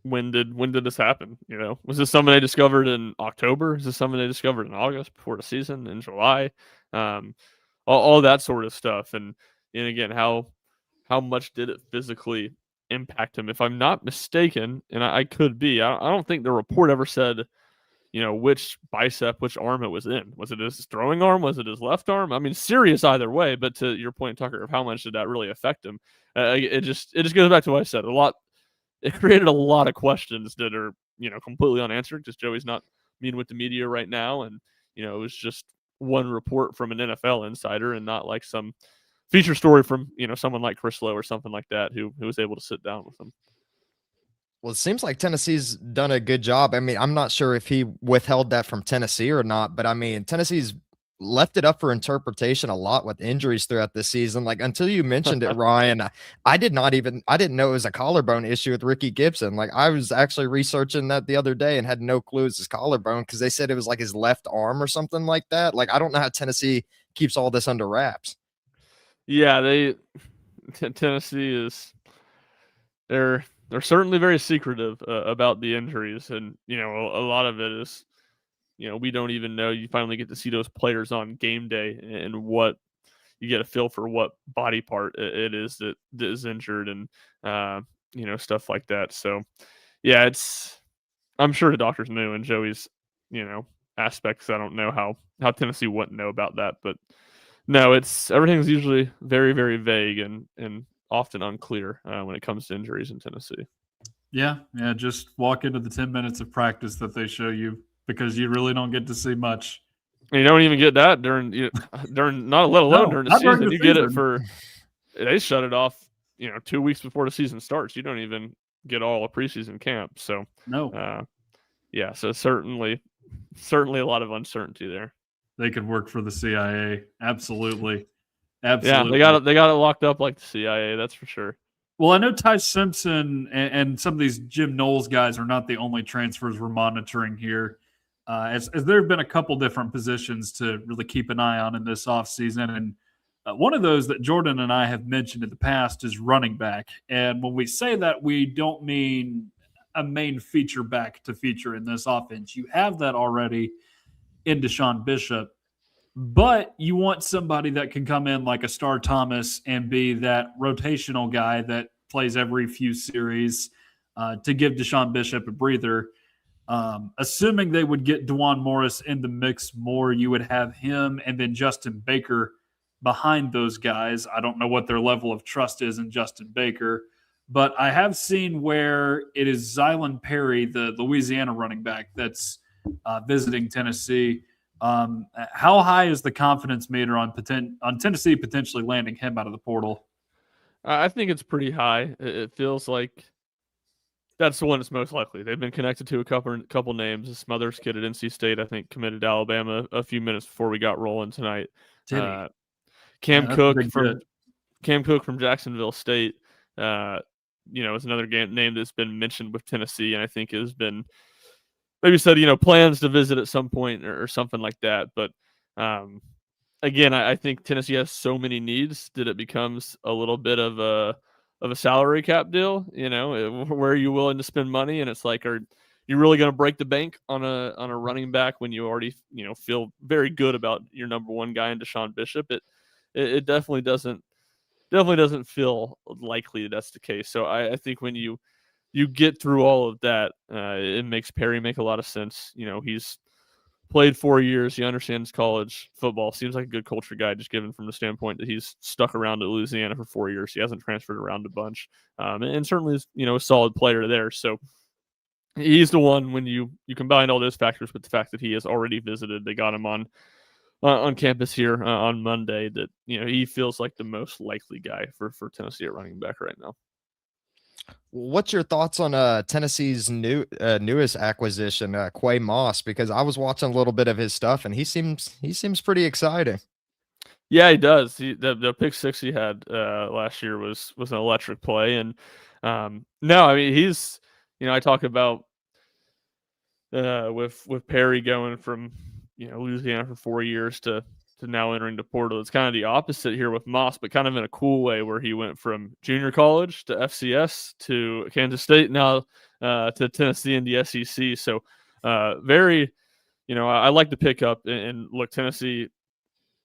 when did this happen? Was this something they discovered in October? Is this something they discovered in August before the season, in July? All that sort of stuff. And again, how much did it physically impact him? If I'm not mistaken, and I could be, I don't think the report ever said, which bicep, which arm it was in. Was it his throwing arm? Was it his left arm? I mean, serious either way. But to your point, Tucker, of how much did that really affect him? It just goes back to what I said. It created a lot of questions that are completely unanswered because Joey's not meeting with the media right now, and it was just one report from an NFL insider and not like some feature story from someone like Chris Lowe or something like that who was able to sit down with him. Well, it seems like Tennessee's done a good job. I mean, I'm not sure if he withheld that from Tennessee or not, but I mean, Tennessee's left it up for interpretation a lot with injuries throughout the season. Like until you mentioned it, Ryan, I didn't know it was a collarbone issue with Ricky Gibson. Like I was actually researching that the other day and had no clue it's his collarbone because they said it was like his left arm or something like that. Like I don't know how Tennessee keeps all this under wraps. Yeah, Tennessee is they're certainly very secretive about the injuries, and a lot of it is we don't even know. You finally get to see those players on game day, and what you get a feel for what body part it is that is injured, and stuff like that. So yeah, I'm sure the doctors knew, and Joey's aspects. I don't know how Tennessee wouldn't know about that, but no, everything's usually very, very vague and often unclear when it comes to injuries in Tennessee. Yeah. Just walk into the 10 minutes of practice that they show you because you really don't get to see much. And you don't even get that during not let alone during the season. During the you season. Get it for they shut it off 2 weeks before the season starts. You don't even get all of preseason camp. So no, yeah. So certainly a lot of uncertainty there. They could work for the CIA. Absolutely. Yeah, they got it locked up like the CIA. That's for sure. Well, I know Ty Simpson and some of these Jim Knowles guys are not the only transfers we're monitoring here. As there have been a couple different positions to really keep an eye on in this offseason. And one of those that Jordan and I have mentioned in the past is running back. And when we say that, we don't mean a main feature back to feature in this offense. You have that already in Deshaun Bishop. But you want somebody that can come in like a Star Thomas and be that rotational guy that plays every few series to give Deshaun Bishop a breather. Assuming they would get DeJuan Morris in the mix more, you would have him and then Justin Baker behind those guys. I don't know what their level of trust is in Justin Baker, but I have seen where it is Zylan Perry, the Louisiana running back, that's visiting Tennessee. How high is the confidence meter on Tennessee potentially landing him out of the portal? I think it's pretty high. It feels like that's the one that's most likely. They've been connected to a couple names. The Smothers kid at NC State, I think, committed to Alabama a few minutes before we got rolling tonight. Cam Cook from Jacksonville State, is another name that's been mentioned with Tennessee, and I think has been maybe said, plans to visit at some point or something like that. But again, I think Tennessee has so many needs that it becomes a little bit of a salary cap deal. Where are you willing to spend money? And it's like, are you really going to break the bank on a running back when you already feel very good about your number one guy in Deshaun Bishop? It definitely doesn't feel likely that's the case. So I think when you you get through all of that, it makes Perry make a lot of sense. He's played 4 years. He understands college football. Seems like a good culture guy, just given from the standpoint that he's stuck around at Louisiana for 4 years. He hasn't transferred around a bunch, and certainly is a solid player there. So he's the one. When you combine all those factors with the fact that he has already visited, they got him on campus here on Monday. That he feels like the most likely guy for Tennessee at running back right now. What's your thoughts on Tennessee's newest acquisition, Quay Moss? Because I was watching a little bit of his stuff, and he seems pretty exciting. Yeah, he does. The pick six he had last year was an electric play, and no, I mean he's I talk about with Perry going from Louisiana for 4 years to now entering the portal. It's kind of the opposite here with Moss, but kind of in a cool way, where he went from junior college to FCS to Kansas State, now to Tennessee and the SEC. So very, I like to pick up and look, Tennessee.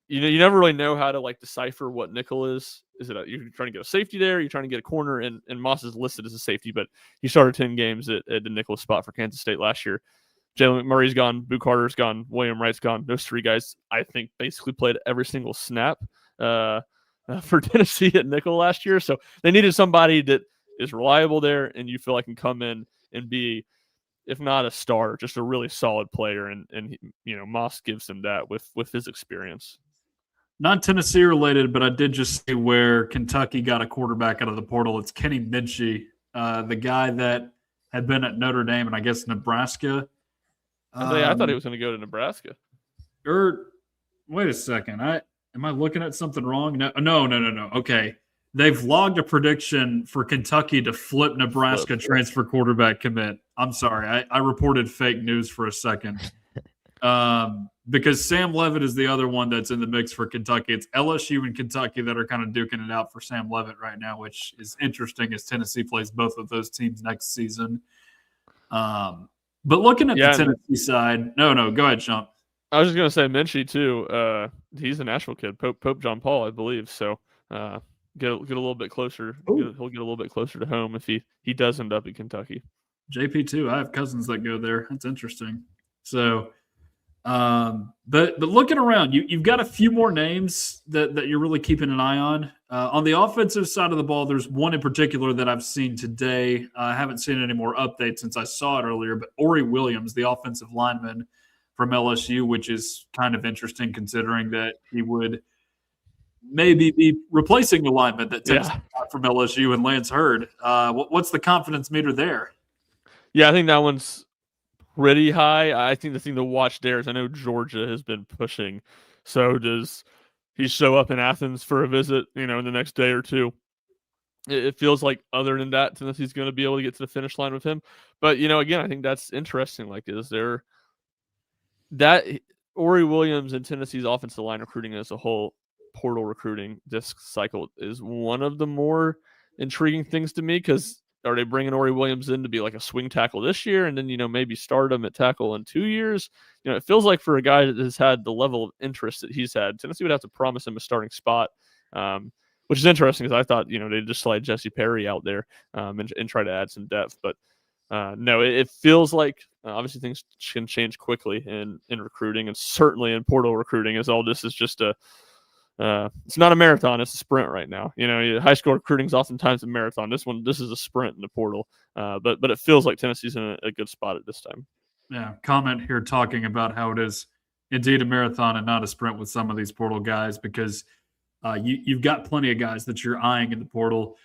You never really know how to decipher what nickel is. Is it you're trying to get a safety there? You're trying to get a corner, and Moss is listed as a safety, but he started 10 games at the nickel spot for Kansas State last year. Jalen McMurray's gone, Boo Carter's gone, William Wright's gone. Those three guys, I think, basically played every single snap for Tennessee at nickel last year. So they needed somebody that is reliable there, and you feel like can come in and be, if not a star, just a really solid player. And Moss gives him that with his experience. Not Tennessee related, but I did just see where Kentucky got a quarterback out of the portal. It's Kenny Minchey, the guy that had been at Notre Dame and I guess Nebraska. I thought he was going to go to Nebraska. Wait a second. Am I looking at something wrong? No. Okay. They've logged a prediction for Kentucky to flip Nebraska transfer quarterback commit. I'm sorry. I reported fake news for a second. Because Sam Levitt is the other one that's in the mix for Kentucky. It's LSU and Kentucky that are kind of duking it out for Sam Levitt right now, which is interesting as Tennessee plays both of those teams next season. But looking at the Tennessee side, no, go ahead, Shump. I was just going to say Minchey too. He's a Nashville kid, Pope John Paul, I believe. So get a little bit closer. He'll get a little bit closer to home if he does end up in Kentucky. JP too. I have cousins that go there. That's interesting. So. But looking around, you've got a few more names that you're really keeping an eye on. On the offensive side of the ball, there's one in particular that I've seen today. I haven't seen any more updates since I saw it earlier, but Ori Williams, the offensive lineman from LSU, which is kind of interesting considering that he would maybe be replacing the lineman that Tennessee got from LSU and Lance Hurd. What's the confidence meter there? Yeah, I think that one's pretty high. I think the thing to watch there is I know Georgia has been pushing. So does he show up in Athens for a visit, in the next day or two? It feels like other than that, Tennessee's going to be able to get to the finish line with him. But, again, I think that's interesting. Is there that Ori Williams and Tennessee's offensive line recruiting as a whole, portal recruiting this cycle is one of the more intriguing things to me, because are they bringing Ori Williams in to be like a swing tackle this year and then, maybe start him at tackle in 2 years? It feels like for a guy that has had the level of interest that he's had, Tennessee would have to promise him a starting spot, which is interesting because I thought, they just slide Jesse Perry out there and try to add some depth. But no, it feels like obviously things can change quickly in recruiting, and certainly in portal recruiting, as all this is just it's not a marathon, it's a sprint right now. High school recruiting is oftentimes a marathon. This is a sprint in the portal. But it feels like Tennessee's in a good spot at this time. Yeah, comment here talking about how it is indeed a marathon and not a sprint with some of these portal guys, because you've got plenty of guys that you're eyeing in the portal.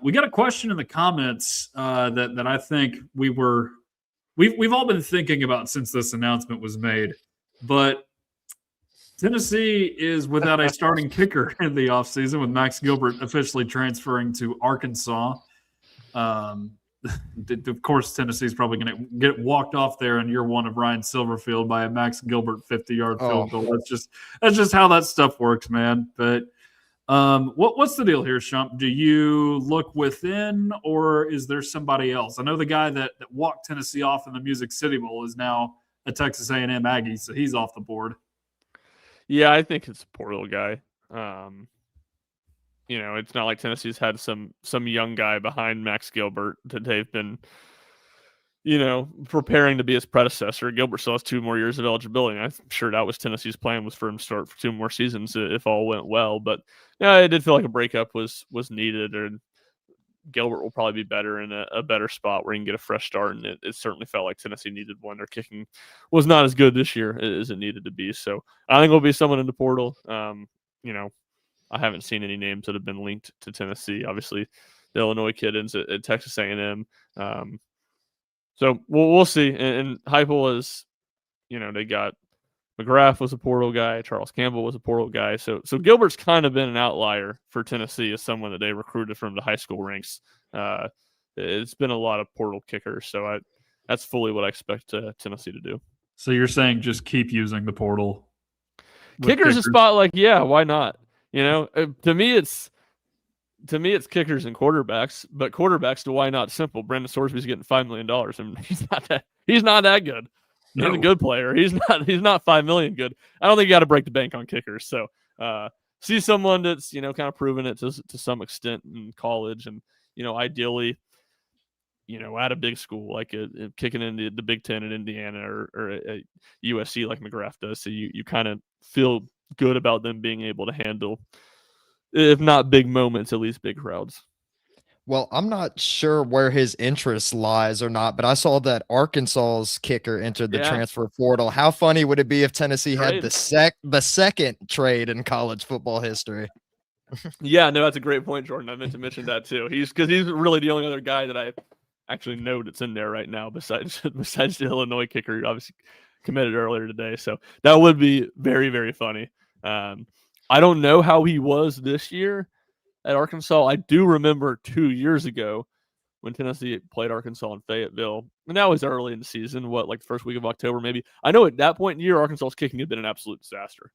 We got a question in the comments that I think we've all been thinking about since this announcement was made, but Tennessee is without a starting kicker in the offseason, with Max Gilbert officially transferring to Arkansas. Of course, Tennessee's probably going to get walked off there in year one of Ryan Silverfield by a Max Gilbert 50-yard field goal. That's just how that stuff works, man. But what's the deal here, Shump? Do you look within, or is there somebody else? I know the guy that walked Tennessee off in the Music City Bowl is now a Texas A&M Aggie, so he's off the board. Yeah, I think it's a portal guy. it's not like Tennessee's had some young guy behind Max Gilbert that they've been, preparing to be his predecessor. Gilbert still has 2 more years of eligibility. I'm sure that was Tennessee's plan, was for him to start for 2 more seasons if all went well. But yeah, it did feel like a breakup was needed, and Gilbert will probably be better in a better spot where he can get a fresh start. And it certainly felt like Tennessee needed one. Their kicking was not as good this year as it needed to be. So I think it'll be someone in the portal. I haven't seen any names that have been linked to Tennessee. Obviously, the Illinois kid ends at Texas A&M. So we'll see. And Heupel is, they got McGrath was a portal guy. Charles Campbell was a portal guy. So Gilbert's kind of been an outlier for Tennessee as someone that they recruited from the high school ranks. It's been a lot of portal kickers. So that's fully what I expect Tennessee to do. So you're saying just keep using the portal? Kickers a spot like, yeah, why not? To me it's kickers and quarterbacks, but quarterbacks to why not simple. Brendan Sorsby's getting $5 million, and he's not that good. He's a good player. He's not $5 million good. I don't think you got to break the bank on kickers. So see someone that's kind of proven it to some extent in college, and ideally at a big school like kicking into the Big Ten at Indiana or at USC like McGrath does. So you kind of feel good about them being able to handle, if not big moments, at least big crowds. Well, I'm not sure where his interest lies or not, but I saw that Arkansas's kicker entered the transfer portal. How funny would it be if Tennessee had the second trade in college football history? Yeah, no, that's a great point, Jordan. I meant to mention that too. He's really the only other guy that I actually know that's in there right now besides the Illinois kicker, who obviously committed earlier today. So that would be very, very funny. I don't know how he was this year at Arkansas. I do remember 2 years ago when Tennessee played Arkansas in Fayetteville, and that was early in the season, like the first week of October maybe. I know at that point in the year, Arkansas's kicking had been an absolute disaster.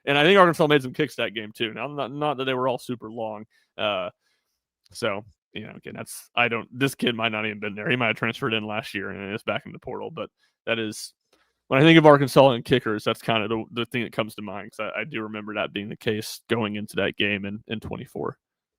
And I think Arkansas made some kicks that game too. Now, not that they were all super long. So, again, this kid might not even been there. He might have transferred in last year and is back in the portal. But that is, when I think of Arkansas and kickers, that's kind of the thing that comes to mind, because I do remember that being the case going into that game in 24.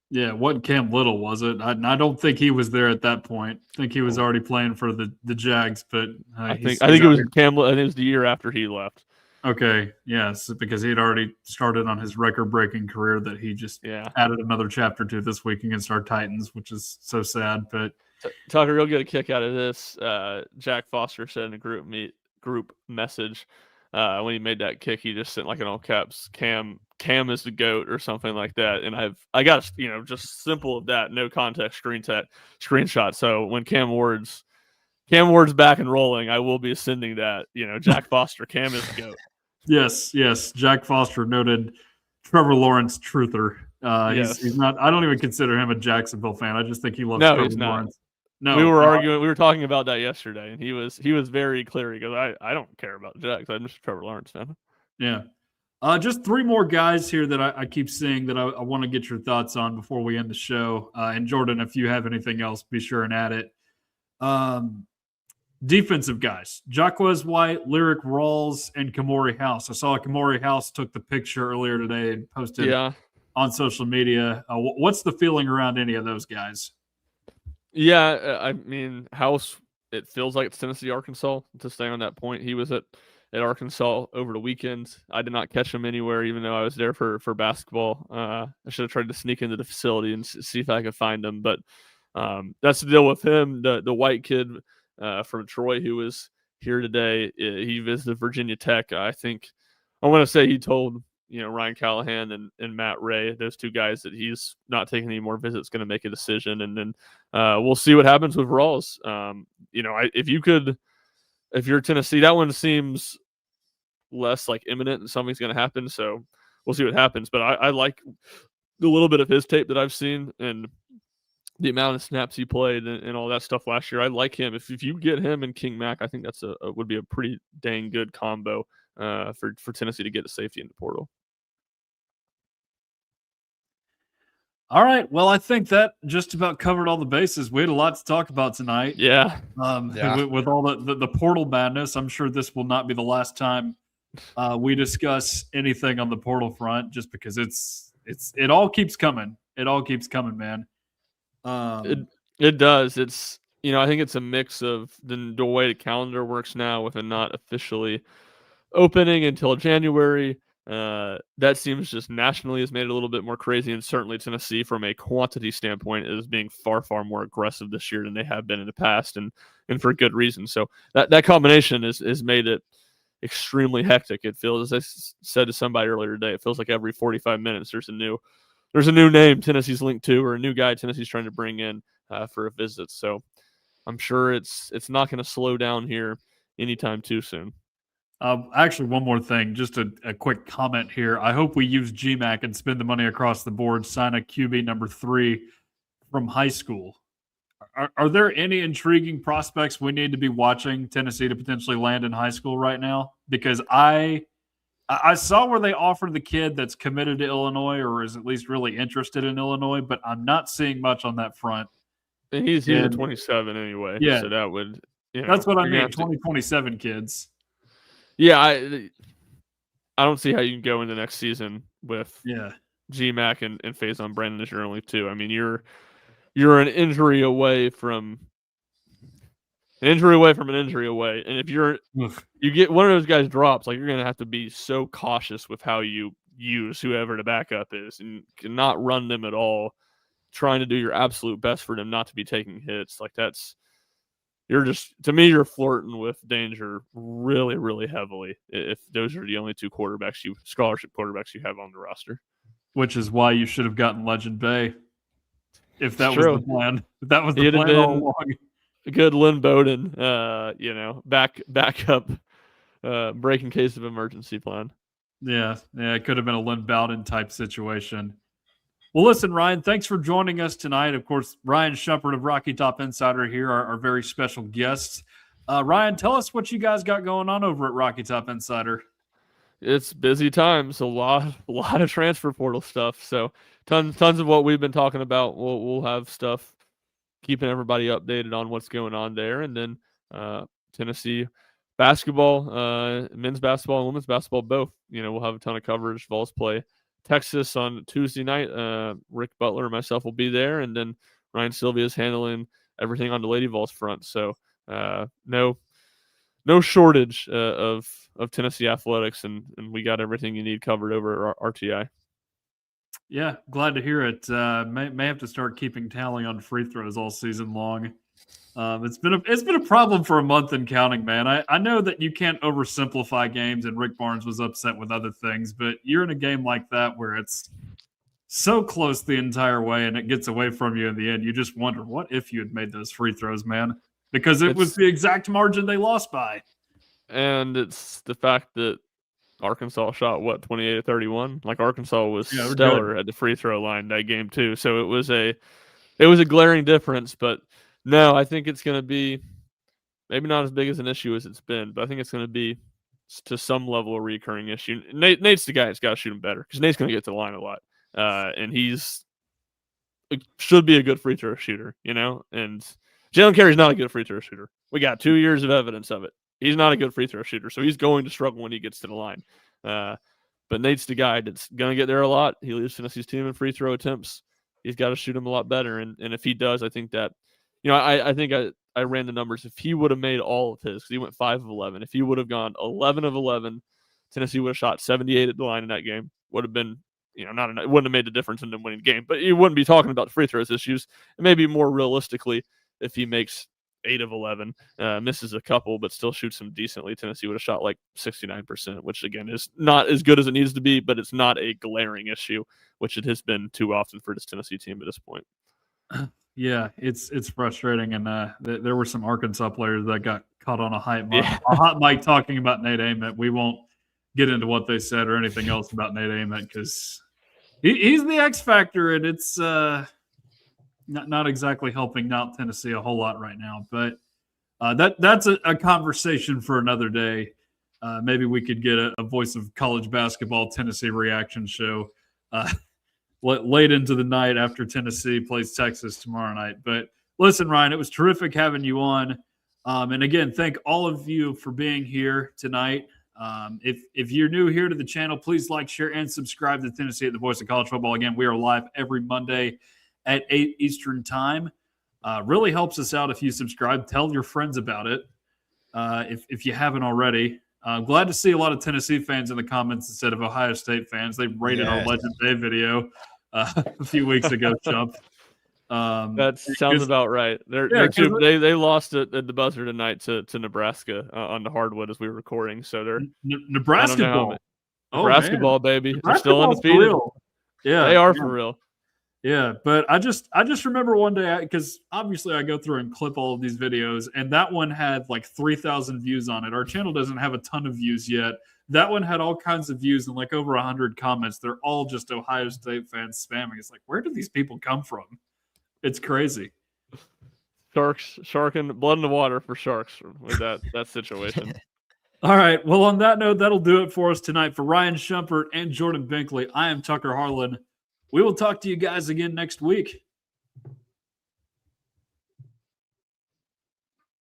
Yeah, what Cam Little was it? I don't think he was there at that point. I think he was already playing for the Jags, but I think it was Cam. I think it was the year after he left. Okay, yes, because he had already started on his record-breaking career that he just added another chapter to this week against our Titans, which is so sad. But Tucker, you'll get a kick out of this. Jack Foster said in a group message when he made that kick, he just sent like in all caps, Cam is the GOAT or something like that. And I got just simple of that, no context screenshot. So when Cam Ward's back and rolling, I will be sending that. Jack Foster, Cam is the GOAT. Yes. Jack Foster, noted Trevor Lawrence truther. He's not. I don't even consider him a Jacksonville fan. I just think he loves Trevor Lawrence. No, we were arguing. We were talking about that yesterday, and he was very clear. He goes, I don't care about Jax. I'm just a Trevor Lawrence fan. Yeah. Just 3 more guys here that I keep seeing that I want to get your thoughts on before we end the show. And Jordan, if you have anything else, be sure and add it. Defensive guys: Jacquez White, Lyric Rawls, and Kamori House. I saw Kamori House took the picture earlier today and posted on social media. What's the feeling around any of those guys? Yeah, I mean, House, it feels like it's Tennessee, Arkansas, to stay on that point. He was at Arkansas over the weekend. I did not catch him anywhere, even though I was there for basketball. I should have tried to sneak into the facility and see if I could find him. But that's the deal with him. The white kid from Troy who was here today, he visited Virginia Tech. I want to say he told Ryan Callahan and Matt Ray, those 2 guys, that he's not taking any more visits, going to make a decision, and then we'll see what happens with Rawls. If you're Tennessee, that one seems less like imminent and something's going to happen. So we'll see what happens. But I like the little bit of his tape that I've seen and the amount of snaps he played and all that stuff last year. I like him. If you get him and King Mack, I think that's would be a pretty dang good combo for Tennessee to get a safety in the portal. All right. Well, I think that just about covered all the bases. We had a lot to talk about tonight. Yeah. With all the portal madness, I'm sure this will not be the last time we discuss anything on the portal front, just because it's it all keeps coming. It all keeps coming, man. It does. It's I think it's a mix of the way the calendar works now with it not officially opening until January. That seems just nationally has made it a little bit more crazy, and certainly Tennessee, from a quantity standpoint, is being far, far more aggressive this year than they have been in the past, and for good reason. So that combination is made it extremely hectic. It feels, as I said to somebody earlier today, it feels like every 45 minutes there's a new name Tennessee's linked to, or a new guy Tennessee's trying to bring in for a visit. So I'm sure it's not going to slow down here anytime too soon. Actually, one more thing, just a quick comment here. I hope we use GMAC and spend the money across the board, sign a QB number 3 from high school. Are there any intriguing prospects we need to be watching Tennessee to potentially land in high school right now? Because I saw where they offered the kid that's committed to Illinois or is at least really interested in Illinois, but I'm not seeing much on that front. And he's a 27 anyway, yeah, so that would that's what I mean. 2027 kids. Yeah, I don't see how you can go into next season with GMAC and Faison Brandon as your only two. I mean, you're an injury away from an injury away, and if you get one of those guys drops, like, you're gonna have to be so cautious with how you use whoever the backup is, and cannot run them at all. Trying to do your absolute best for them not to be taking hits, like you're flirting with danger really, really heavily if those are the only two scholarship quarterbacks you have on the roster. Which is why you should have gotten Legend Bay. If that was the plan. If that was the He'd plan have all been along. a good Lynn Bowden, backup, break in case of emergency plan. Yeah, it could have been a Lynn Bowden type situation. Well, listen, Ryan, thanks for joining us tonight. Of course, Ryan Schumpert of Rocky Top Insider here, our very special guest. Ryan, tell us what you guys got going on over at Rocky Top Insider. It's busy times, a lot of transfer portal stuff. So tons of what we've been talking about. We'll have stuff keeping everybody updated on what's going on there, and then Tennessee basketball, men's basketball and women's basketball both. We'll have a ton of coverage. Vols play Texas on Tuesday night. Rick Butler and myself will be there, and then Ryan Sylvia is handling everything on the Lady Vols front. So no shortage of Tennessee athletics, and we got everything you need covered over at RTI. Yeah, glad to hear it. May have to start keeping tally on free throws all season long. It's been a problem for a month and counting, man. I know that you can't oversimplify games, and Rick Barnes was upset with other things, but you're in a game like that where it's so close the entire way and it gets away from you in the end. You just wonder, what if you had made those free throws, man? Because it was the exact margin they lost by. And it's the fact that Arkansas shot 28-31. Like, Arkansas was stellar at the free throw line that game too. So it was a glaring difference. But no, I think it's going to be maybe not as big as an issue as it's been, but I think it's going to be to some level a recurring issue. Nate's the guy that's got to shoot him better, because Nate's going to get to the line a lot, and should be a good free throw shooter, And Jalen Carey's not a good free throw shooter. We got 2 years of evidence of it. He's not a good free throw shooter, so he's going to struggle when he gets to the line. But Nate's the guy that's going to get there a lot. He leads Tennessee's team in free throw attempts. He's got to shoot them a lot better, and if he does, I think that, I think I ran the numbers. If he would have made all of his, because he went 5 of 11, if he would have gone 11 of 11, Tennessee would have shot 78 at the line in that game. Would have been, it wouldn't have made the difference in them winning the game. But you wouldn't be talking about the free throws issues. And maybe more realistically, if he makes 8 of 11, misses a couple, but still shoots them decently, Tennessee would have shot like 69%, which again is not as good as it needs to be, but it's not a glaring issue, which it has been too often for this Tennessee team at this point. Yeah, it's frustrating, and there were some Arkansas players that got caught on a hot mic talking about Nate Ament. We won't get into what they said or anything else about Nate Ament, because he's the X factor, and it's not exactly helping out Tennessee a whole lot right now. But that's a conversation for another day. Maybe we could get a Voice of College Basketball Tennessee reaction show late into the night after Tennessee plays Texas tomorrow night. But listen, Ryan, it was terrific having you on. And again, thank all of you for being here tonight. If you're new here to the channel, please like, share, and subscribe to Tennessee at the Voice of College Football. Again, we are live every Monday at 8 Eastern Time. Really helps us out if you subscribe. Tell your friends about it if you haven't already. Glad to see a lot of Tennessee fans in the comments instead of Ohio State fans. They rated our Legend Day video a few weeks ago, Chump. That sounds about right. They lost at the buzzer tonight to Nebraska on the hardwood as we were recording. So they're Nebraska ball. Nebraska ball, baby. Nebraska they're still undefeated. Yeah, they are for real. Yeah, but I just remember one day because obviously I go through and clip all of these videos, and that one had like 3,000 views on it. Our channel doesn't have a ton of views yet. That one had all kinds of views and like over 100 comments. They're all just Ohio State fans spamming. It's like, where do these people come from? It's crazy. Shark and blood in the water for sharks with that situation. All right. Well, on that note, that'll do it for us tonight. For Ryan Schumpert and Jordan Binkley, I am Tucker Harlan. We will talk to you guys again next week.